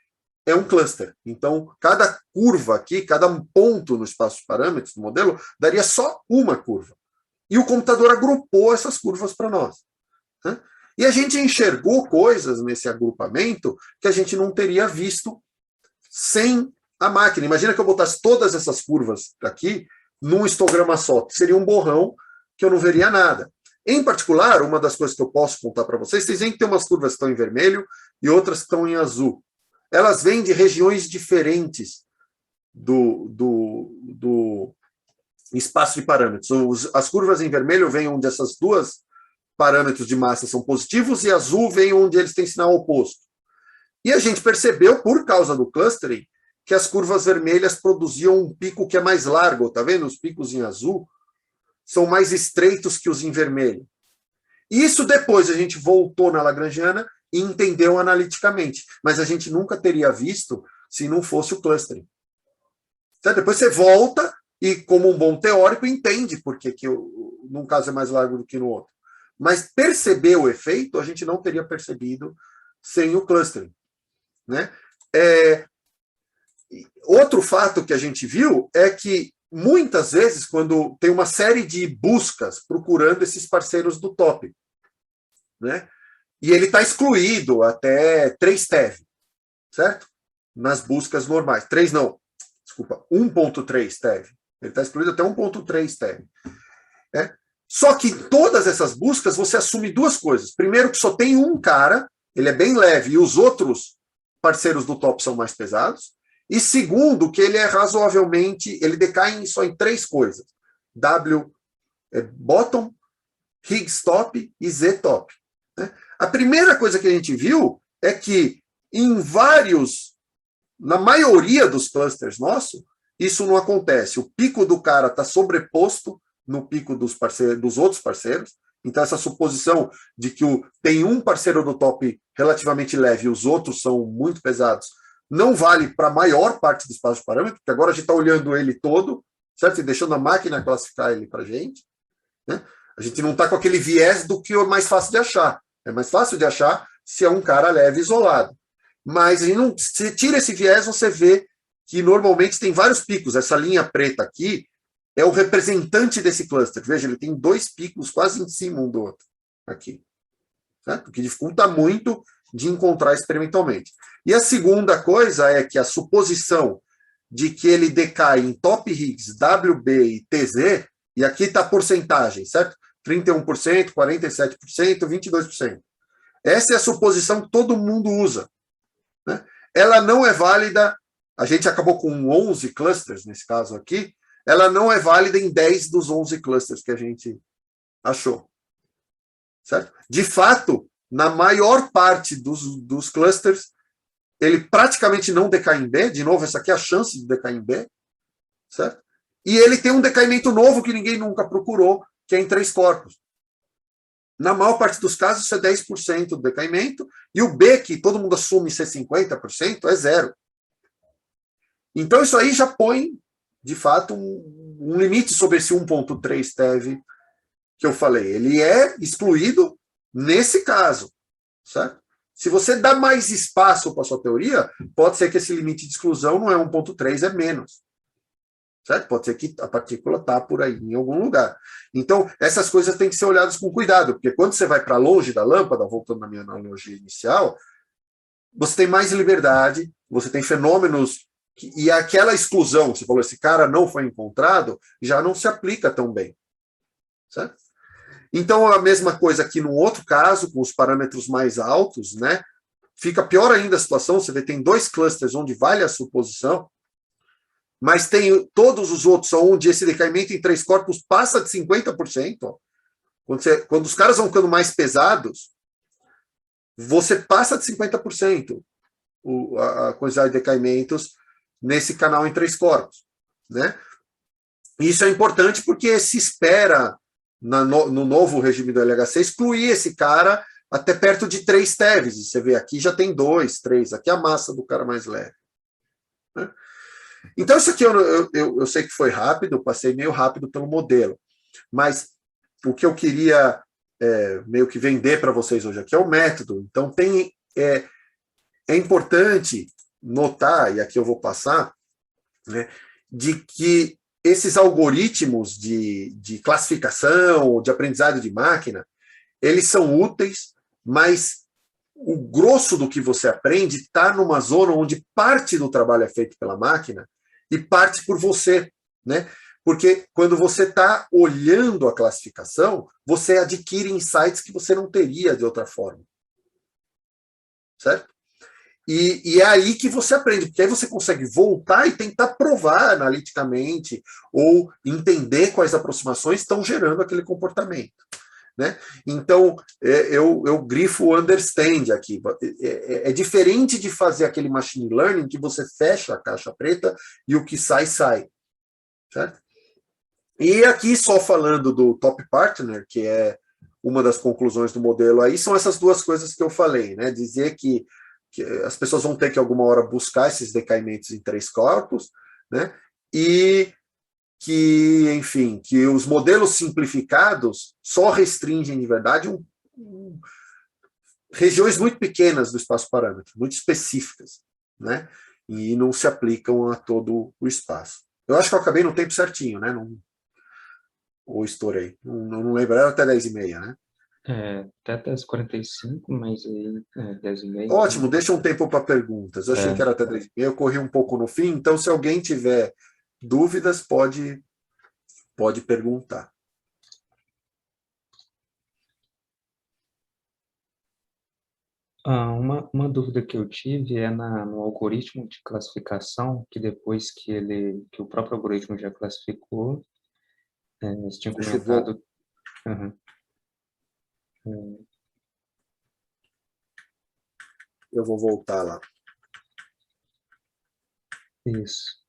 é um cluster. Então, cada curva aqui, cada ponto no espaço de parâmetros do modelo, daria só uma curva. E o computador agrupou essas curvas para nós. Né? E a gente enxergou coisas nesse agrupamento que a gente não teria visto sem a máquina. Imagina que eu botasse todas essas curvas aqui num histograma só, que seria um borrão que eu não veria nada. Em particular, uma das coisas que eu posso contar para vocês veem que tem umas curvas que estão em vermelho e outras que estão em azul. Elas vêm de regiões diferentes do espaço de parâmetros. As curvas em vermelho vêm onde essas duas parâmetros de massa são positivos e azul vem onde eles têm sinal oposto. E a gente percebeu, por causa do clustering, que as curvas vermelhas produziam um pico que é mais largo. Tá vendo? Os picos em azul são mais estreitos que os em vermelho. Isso depois a gente voltou na Lagrangiana e entendeu analiticamente. Mas a gente nunca teria visto se não fosse o clustering. Então, depois você volta e, como um bom teórico, entende por que num caso é mais largo do que no outro. Mas perceber o efeito a gente não teria percebido sem o clustering. Né? Outro fato que a gente viu é que, muitas vezes, quando tem uma série de buscas procurando esses parceiros do top, né? E ele está excluído até 3 TeV, certo? Nas buscas normais. 3 não, desculpa, 1.3 TeV. Ele está excluído até 1.3 TeV. Né? Só que em todas essas buscas você assume duas coisas. Primeiro, que só tem um cara, ele é bem leve, e os outros parceiros do top são mais pesados. E segundo, que ele é razoavelmente, ele decai só em 3 coisas. W bottom, Higgs top e Z top. Né? A primeira coisa que a gente viu é que na maioria dos clusters nossos, isso não acontece. O pico do cara está sobreposto no pico dos outros parceiros. Então, essa suposição de que tem um parceiro do top relativamente leve e os outros são muito pesados, não vale para a maior parte do espaço de parâmetro, porque agora a gente está olhando ele todo, certo? E deixando a máquina classificar ele para a gente. Né? A gente não está com aquele viés do que é mais fácil de achar. É mais fácil de achar se é um cara leve isolado. Mas se tira esse viés, você vê que normalmente tem vários picos. Essa linha preta aqui é o representante desse cluster. Veja, ele tem 2 picos quase em cima um do outro. Aqui. Certo? O que dificulta muito de encontrar experimentalmente. E a segunda coisa é que a suposição de que ele decai em top Higgs, WB e TZ, e aqui está a porcentagem, certo? 31%, 47%, 22%. Essa é a suposição que todo mundo usa. Né? Ela não é válida, a gente acabou com 11 clusters, nesse caso aqui, ela não é válida em 10 dos 11 clusters que a gente achou. Certo? De fato, na maior parte dos clusters, ele praticamente não decai em B. De novo, essa aqui é a chance de decair em B. Certo? E ele tem um decaimento novo que ninguém nunca procurou, que é em 3 corpos. Na maior parte dos casos, isso é 10% do decaimento, e o B, que todo mundo assume ser 50%, é 0. Então, isso aí já põe, de fato, um limite sobre esse 1.3 TeV que eu falei. Ele é excluído nesse caso, certo? Se você dá mais espaço para a sua teoria, pode ser que esse limite de exclusão não é 1.3, é menos. Certo? Pode ser que a partícula está por aí, em algum lugar. Então, essas coisas têm que ser olhadas com cuidado, porque quando você vai para longe da lâmpada, voltando na minha analogia inicial, você tem mais liberdade, você tem fenômenos, e aquela exclusão, você falou, esse cara não foi encontrado, já não se aplica tão bem. Certo? Então, a mesma coisa aqui no outro caso, com os parâmetros mais altos, né? Fica pior ainda a situação, você vê, tem 2 clusters onde vale a suposição, mas tem todos os outros onde esse decaimento em 3 corpos passa de 50%. Ó. Quando os caras vão ficando mais pesados, você passa de 50% a quantidade de decaimentos nesse canal em 3 corpos. Né? Isso é importante porque se espera, no novo regime do LHC, excluir esse cara até perto de 3 TeVs. Você vê aqui já tem 2, 3. Aqui é a massa do cara mais leve. Né? Então, isso aqui eu sei que foi rápido, eu passei meio rápido pelo modelo, mas o que eu queria meio que vender para vocês hoje aqui é o método. Então, é importante notar, e aqui eu vou passar, né, de que esses algoritmos de classificação, de aprendizado de máquina, eles são úteis, mas o grosso do que você aprende está numa zona onde parte do trabalho é feito pela máquina e parte por você, né? Porque quando você está olhando a classificação, você adquire insights que você não teria de outra forma. Certo? E é aí que você aprende, porque aí você consegue voltar e tentar provar analiticamente ou entender quais aproximações estão gerando aquele comportamento. Né? Então, eu grifo o understand aqui. É diferente de fazer aquele machine learning que você fecha a caixa preta e o que sai, sai. Certo? E aqui, só falando do top partner, que é uma das conclusões do modelo aí, são essas duas coisas que eu falei, né? Dizer que as pessoas vão ter que alguma hora buscar esses decaimentos em 3 corpos, né? E que, enfim, que os modelos simplificados só restringem de verdade regiões muito pequenas do espaço parâmetro, muito específicas, né? E não se aplicam a todo o espaço. Eu acho que eu acabei no tempo certinho, né? Não, ou estourei. Não lembro, era até 10h30, né? Até 10h45, mas aí 10h30. Ótimo, deixa um tempo para perguntas. Eu achei que era até 10h30, eu corri um pouco no fim, então se alguém tiver dúvidas, pode perguntar. Uma dúvida que eu tive é no algoritmo de classificação, que depois que o próprio algoritmo já classificou, você tinha Deixa eu ver. comentado. Uhum. Eu vou voltar lá. Isso.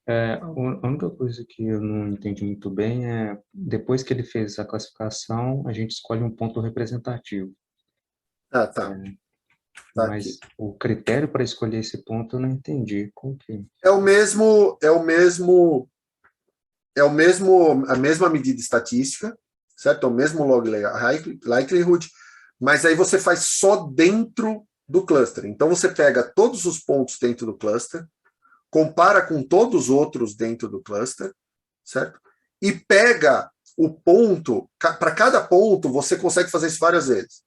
A única coisa que eu não entendi muito bem é, depois que ele fez a classificação, a gente escolhe um ponto representativo. Ah, tá. Tá Mas aqui. o critério para escolher esse ponto eu não entendi. Qual que... A mesma medida estatística, certo? É o mesmo log likelihood, mas aí você faz só dentro do cluster. Então você pega todos os pontos dentro do cluster, compara com todos os outros dentro do cluster, certo? E pega o ponto, para cada ponto você consegue fazer isso várias vezes.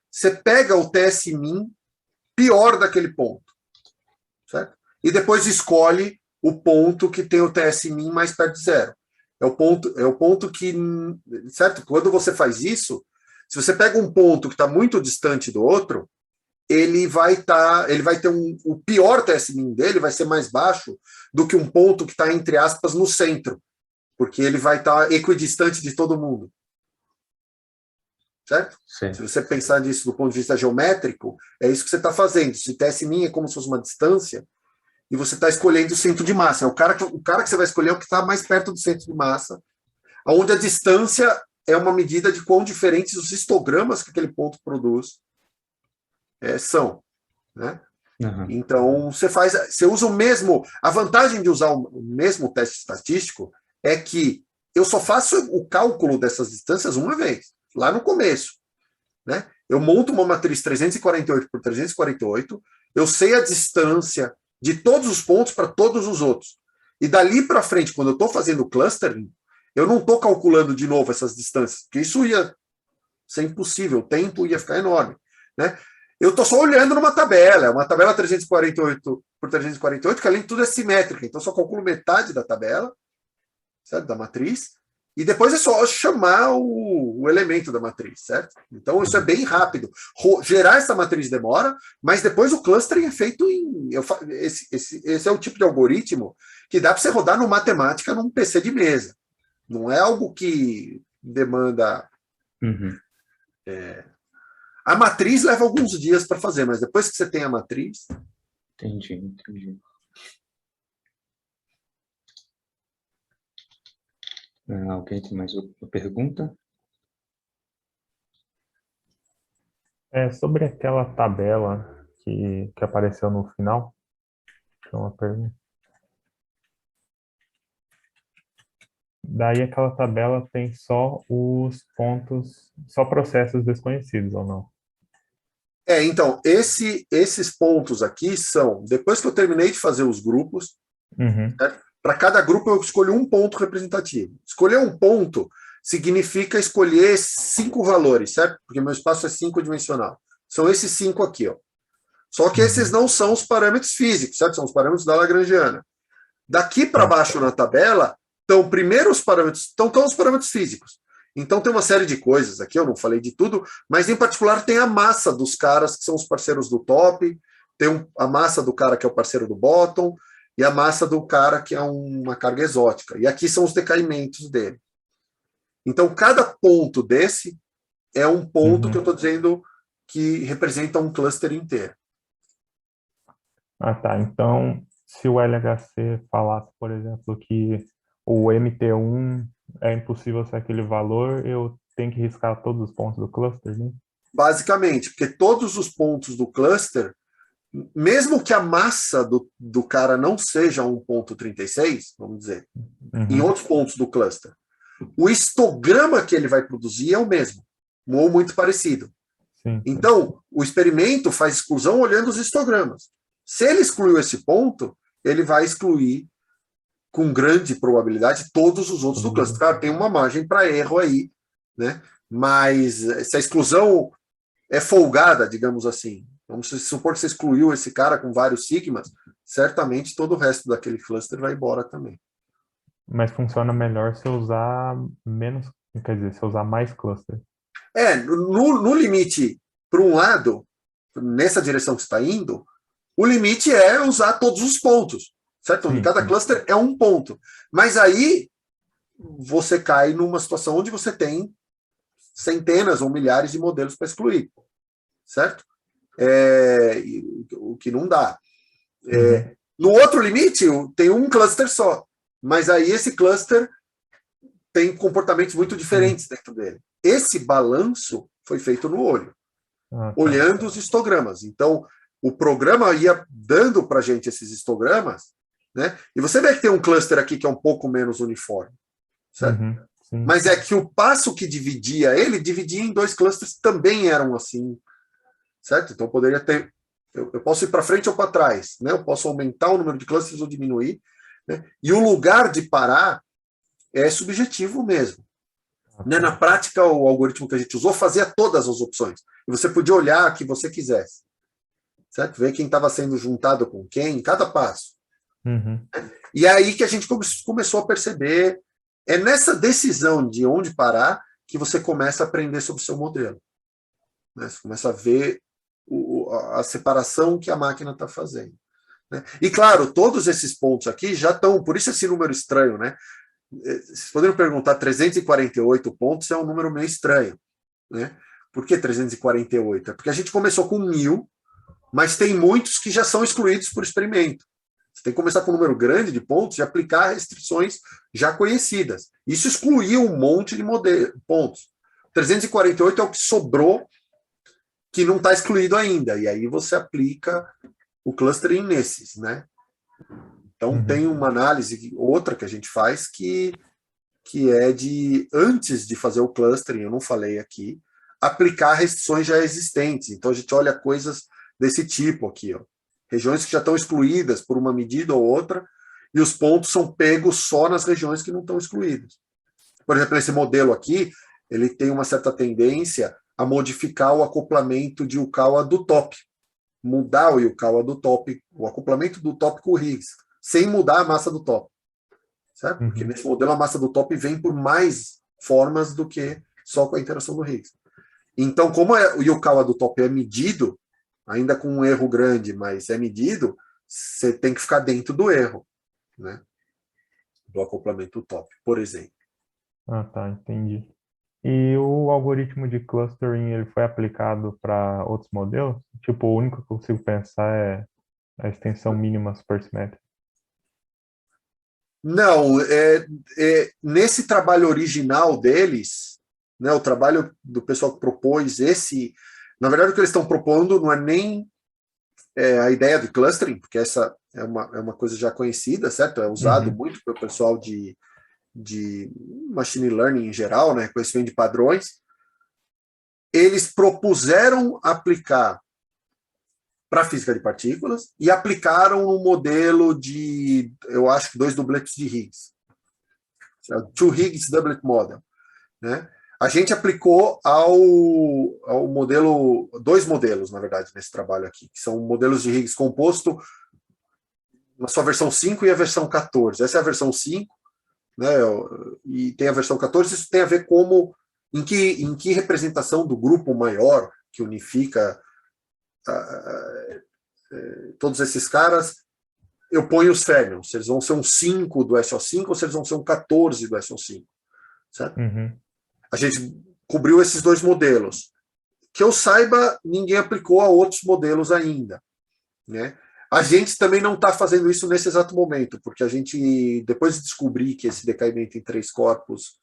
Você pega o TS-min pior daquele ponto, certo? E depois escolhe o ponto que tem o TS-min mais perto de zero. É o ponto que, certo? Quando você faz isso, se você pega um ponto que está muito distante do outro, ele vai ter o pior TS-min dele vai ser mais baixo do que um ponto que está, entre aspas, no centro, porque ele vai estar equidistante de todo mundo. Certo? Certo. Se você pensar nisso do ponto de vista geométrico, é isso que você está fazendo. Se TS-min é como se fosse uma distância, e você está escolhendo o centro de massa. O cara que você vai escolher é o que está mais perto do centro de massa, onde a distância é uma medida de quão diferentes os histogramas que aquele ponto produz são. Né? Uhum. Então, você usa o mesmo... A vantagem de usar o mesmo teste estatístico é que eu só faço o cálculo dessas distâncias uma vez, lá no começo. Né? Eu monto uma matriz 348 por 348, eu sei a distância de todos os pontos para todos os outros. E dali para frente, quando eu estou fazendo clustering, eu não estou calculando de novo essas distâncias, porque isso ia ser impossível, o tempo ia ficar enorme. Né? Eu estou só olhando numa tabela, uma tabela 348 por 348, que além de tudo é simétrica, então eu só calculo metade da tabela, certo? Da matriz, e depois é só chamar o elemento da matriz, certo? Então isso é bem rápido. Gerar essa matriz demora, mas depois o clustering é feito em... Esse é o tipo de algoritmo que dá para você rodar no matemática num PC de mesa. Não é algo que demanda... Uhum. A matriz leva alguns dias para fazer, mas depois que você tem a matriz... Entendi. Alguém tem mais uma pergunta? Sobre aquela tabela que apareceu no final, tem uma pergunta. Daí aquela tabela tem só os pontos, só processos desconhecidos ou não? Então, esses pontos aqui são, depois que eu terminei de fazer os grupos, Uhum. para cada grupo eu escolho um ponto representativo. Escolher um ponto significa escolher 5 valores, certo? Porque meu espaço é 5-dimensional. São esses 5 aqui, ó. Só que esses não são os parâmetros físicos, certo? São os parâmetros da Lagrangiana. Daqui para baixo na tabela, estão primeiro os parâmetros, estão os parâmetros físicos. Então tem uma série de coisas aqui, eu não falei de tudo, mas em particular tem a massa dos caras que são os parceiros do top, tem a massa do cara que é o parceiro do bottom, e a massa do cara que é uma carga exótica. E aqui são os decaimentos dele. Então cada ponto desse é um ponto que eu estou dizendo que representa um cluster inteiro. Ah, tá. Então, se o LHC falasse, por exemplo, que o MT1 é impossível ser aquele valor, eu tenho que riscar todos os pontos do cluster, né? Basicamente, porque todos os pontos do cluster, mesmo que a massa do cara não seja 1,36, vamos dizer, em outros pontos do cluster, o histograma que ele vai produzir é o mesmo, ou muito parecido. Sim. Então, o experimento faz exclusão olhando os histogramas. Se ele excluiu esse ponto, ele vai excluir com grande probabilidade todos os outros do cluster. Claro, tem uma margem para erro aí, né? Mas se a exclusão é folgada, digamos assim, vamos supor que você excluiu esse cara com vários sigmas, certamente todo o resto daquele cluster vai embora também. Mas funciona melhor se eu usar menos, quer dizer, se eu usar mais cluster. No limite, por um lado, nessa direção que você está indo, o limite é usar todos os pontos, certo? Em cada cluster é um ponto. Mas aí você cai numa situação onde você tem centenas ou milhares de modelos para excluir, certo? O que não dá. No outro limite, tem um cluster só, mas aí esse cluster tem comportamentos muito diferentes dentro dele. Esse balanço foi feito no olho, olhando os histogramas. Então, o programa ia dando para a gente esses histogramas, né? E você vê que tem um cluster aqui que é um pouco menos uniforme, certo? Mas é que o passo que dividia ele, dividia em 2 clusters que também eram assim, certo? Então, eu poderia ter... Eu posso ir para frente ou para trás, né? Eu posso aumentar o número de clusters ou diminuir, né? E o lugar de parar é subjetivo mesmo. Né? Na prática, o algoritmo que a gente usou fazia todas as opções. E você podia olhar a que você quisesse. Certo? Ver quem estava sendo juntado com quem, em cada passo. E é aí que a gente começou a perceber, é nessa decisão de onde parar que você começa a aprender sobre o seu modelo. Né? Você começa a ver a separação que a máquina está fazendo. Né? E claro, todos esses pontos aqui já estão, por isso esse número estranho, né? Vocês poderiam perguntar, 348 pontos é um número meio estranho. Né? Por que 348? É porque a gente começou com 1.000, mas tem muitos que já são excluídos por experimento. Você tem que começar com um número grande de pontos e aplicar restrições já conhecidas. Isso excluiu um monte de pontos. 348 é o que sobrou, que não está excluído ainda. E aí você aplica o clustering nesses, né? Então tem uma análise, outra que a gente faz, que é de, antes de fazer o clustering, eu não falei aqui, aplicar restrições já existentes. Então a gente olha coisas desse tipo aqui, ó. Regiões que já estão excluídas por uma medida ou outra, e os pontos são pegos só nas regiões que não estão excluídas. Por exemplo, esse modelo aqui, ele tem uma certa tendência a modificar o acoplamento de Yukawa do top. Mudar o Yukawa do top, o acoplamento do top com o Higgs, sem mudar a massa do top. Certo? Porque nesse modelo a massa do top vem por mais formas do que só com a interação do Higgs. Então, como o Yukawa do top é medido, ainda com um erro grande, mas é medido, você tem que ficar dentro do erro, né? Do acoplamento top, por exemplo. Ah, tá, entendi. E o algoritmo de clustering, ele foi aplicado para outros modelos? Tipo, o único que eu consigo pensar é a extensão mínima supersimétrica. Não, nesse trabalho original deles, né, o trabalho do pessoal que propôs esse... Na verdade, o que eles estão propondo não é nem a ideia de clustering, porque essa é uma coisa já conhecida, certo? É usado muito pelo pessoal de machine learning em geral, né, conhecimento de padrões. Eles propuseram aplicar para física de partículas e aplicaram um modelo de, eu acho que 2 dubletos de Higgs. Two Higgs Doublet Model, né? A gente aplicou ao modelo, 2 modelos, na verdade, nesse trabalho aqui, que são modelos de Higgs composto na sua versão 5 e a versão 14. Essa é a versão 5, né? E tem a versão 14, isso tem a ver em que representação do grupo maior que unifica todos esses caras, eu ponho os férmions, se eles vão ser um 5 do SO5 ou se eles vão ser um 14 do SO5, certo? A gente cobriu esses 2 modelos. Que eu saiba, ninguém aplicou a outros modelos ainda, né? A gente também não está fazendo isso nesse exato momento, porque a gente, depois de descobrir que esse decaimento em 3 corpos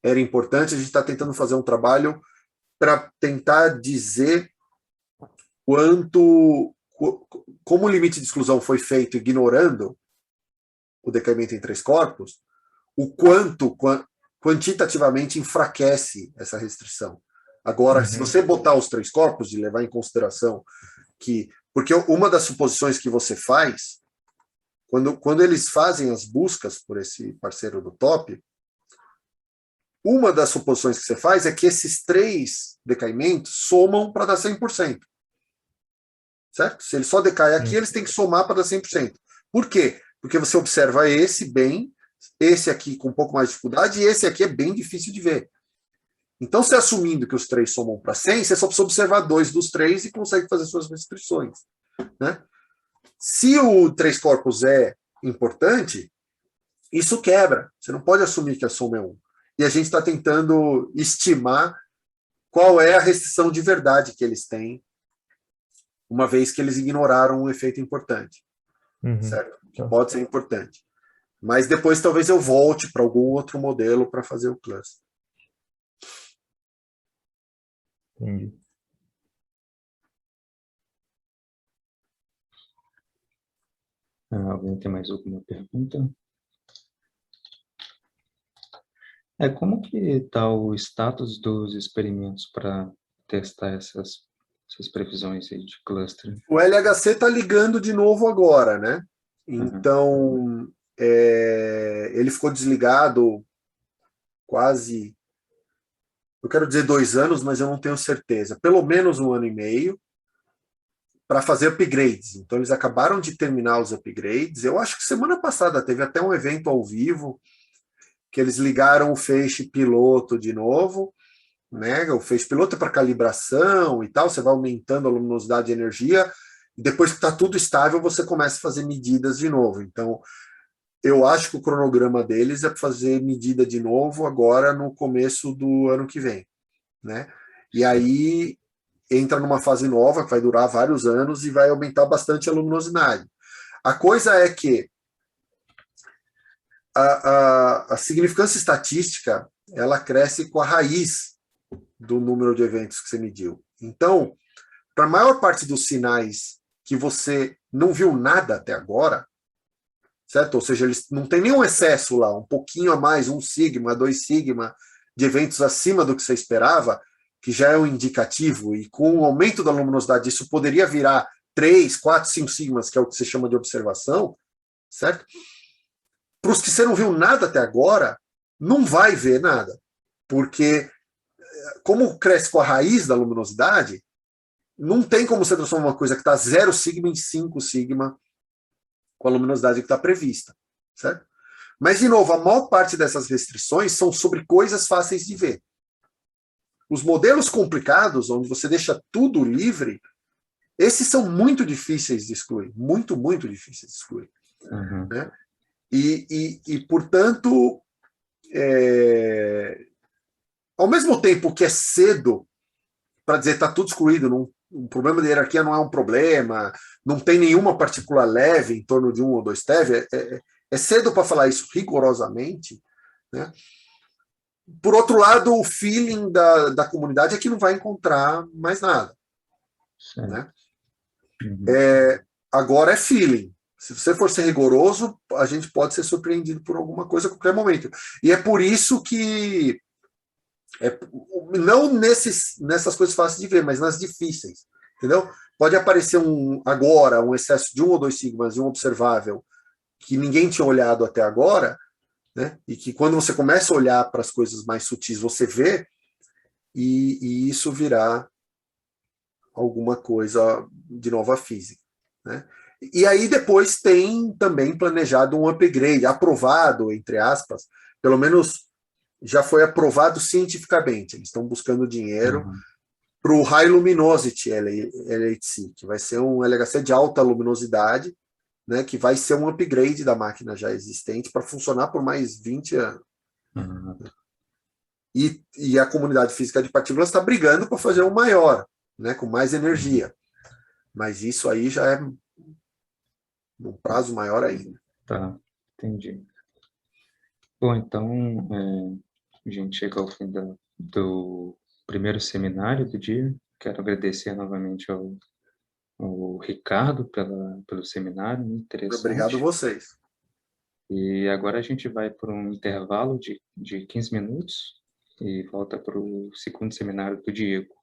era importante, a gente está tentando fazer um trabalho para tentar dizer como o limite de exclusão foi feito ignorando o decaimento em 3 corpos, o quanto quantitativamente enfraquece essa restrição. Agora, se você botar os 3 corpos e levar em consideração que... Porque uma das suposições que você faz, quando eles fazem as buscas por esse parceiro do top, uma das suposições que você faz é que esses 3 decaimentos somam para dar 100%. Certo? Se ele só decai aqui, eles têm que somar para dar 100%. Por quê? Porque você observa esse bem, esse aqui com um pouco mais de dificuldade, e esse aqui é bem difícil de ver. Então, se assumindo que os 3 somam para 100, você só precisa observar 2 dos 3 e consegue fazer suas restrições, né? Se o 3 corpos é importante, isso quebra. Você não pode assumir que a soma é 1. E a gente está tentando estimar qual é a restrição de verdade que eles têm, uma vez que eles ignoraram um efeito importante. Certo? Que pode ser importante. Mas depois talvez eu volte para algum outro modelo para fazer o cluster. Entendi. Alguém tem mais alguma pergunta? Como que está o status dos experimentos para testar essas previsões aí de cluster? O LHC está ligando de novo agora, né? Então, ele ficou desligado quase, eu quero dizer 2 anos, mas eu não tenho certeza. Pelo menos 1 ano e meio, para fazer upgrades. Então, eles acabaram de terminar os upgrades. Eu acho que semana passada teve até um evento ao vivo, que eles ligaram o feixe piloto de novo, né? O feixe piloto é para calibração e tal, você vai aumentando a luminosidade e energia, e depois que está tudo estável, você começa a fazer medidas de novo. Então, eu acho que o cronograma deles é para fazer medida de novo agora no começo do ano que vem, né? E aí entra numa fase nova, que vai durar vários anos e vai aumentar bastante a luminosidade. A coisa é que a significância estatística, ela cresce com a raiz do número de eventos que você mediu. Então, para a maior parte dos sinais que você não viu nada até agora, certo? Ou seja, eles não tem nenhum excesso lá, um pouquinho a mais, 1 sigma, 2 sigma, de eventos acima do que você esperava, que já é um indicativo, e com o aumento da luminosidade, isso poderia virar 3, 4, 5 sigmas, que é o que você chama de observação, certo? Para os que você não viu nada até agora, não vai ver nada, porque como cresce com a raiz da luminosidade, não tem como você transformar uma coisa que está 0 sigma em 5 sigma com a luminosidade que está prevista, certo? Mas, de novo, a maior parte dessas restrições são sobre coisas fáceis de ver. Os modelos complicados, onde você deixa tudo livre, esses são muito difíceis de excluir, muito, muito difíceis de excluir. Né? E portanto, ao mesmo tempo que é cedo para dizer que está tudo excluído, o problema de hierarquia não é um problema, não tem nenhuma partícula leve em torno de 1 ou 2 TeV, é cedo para falar isso rigorosamente, né? Por outro lado, o feeling da comunidade é que não vai encontrar mais nada. Né? Agora é feeling. Se você for ser rigoroso, a gente pode ser surpreendido por alguma coisa a qualquer momento. E é por isso que, não nessas coisas fáceis de ver, mas nas difíceis. entendeu? Pode aparecer agora um excesso de 1 ou 2 sigmas e um observável que ninguém tinha olhado até agora, né? E que quando você começa a olhar para as coisas mais sutis, você vê, e isso virá alguma coisa de nova física, né? E aí depois tem também planejado um upgrade, aprovado, entre aspas, pelo menos já foi aprovado cientificamente. Eles estão buscando dinheiro para o High Luminosity LHC, que vai ser um LHC de alta luminosidade, né, que vai ser um upgrade da máquina já existente para funcionar por mais 20 anos. E a comunidade física de partículas está brigando para fazer um maior, né, com mais energia. Mas isso aí já é num prazo maior ainda. Tá, entendi. Bom, então, a gente chega ao fim do primeiro seminário do dia. Quero agradecer novamente ao Ricardo pelo seminário, muito interessante. Obrigado a vocês. E agora a gente vai para um intervalo de 15 minutos e volta para o segundo seminário do Diego.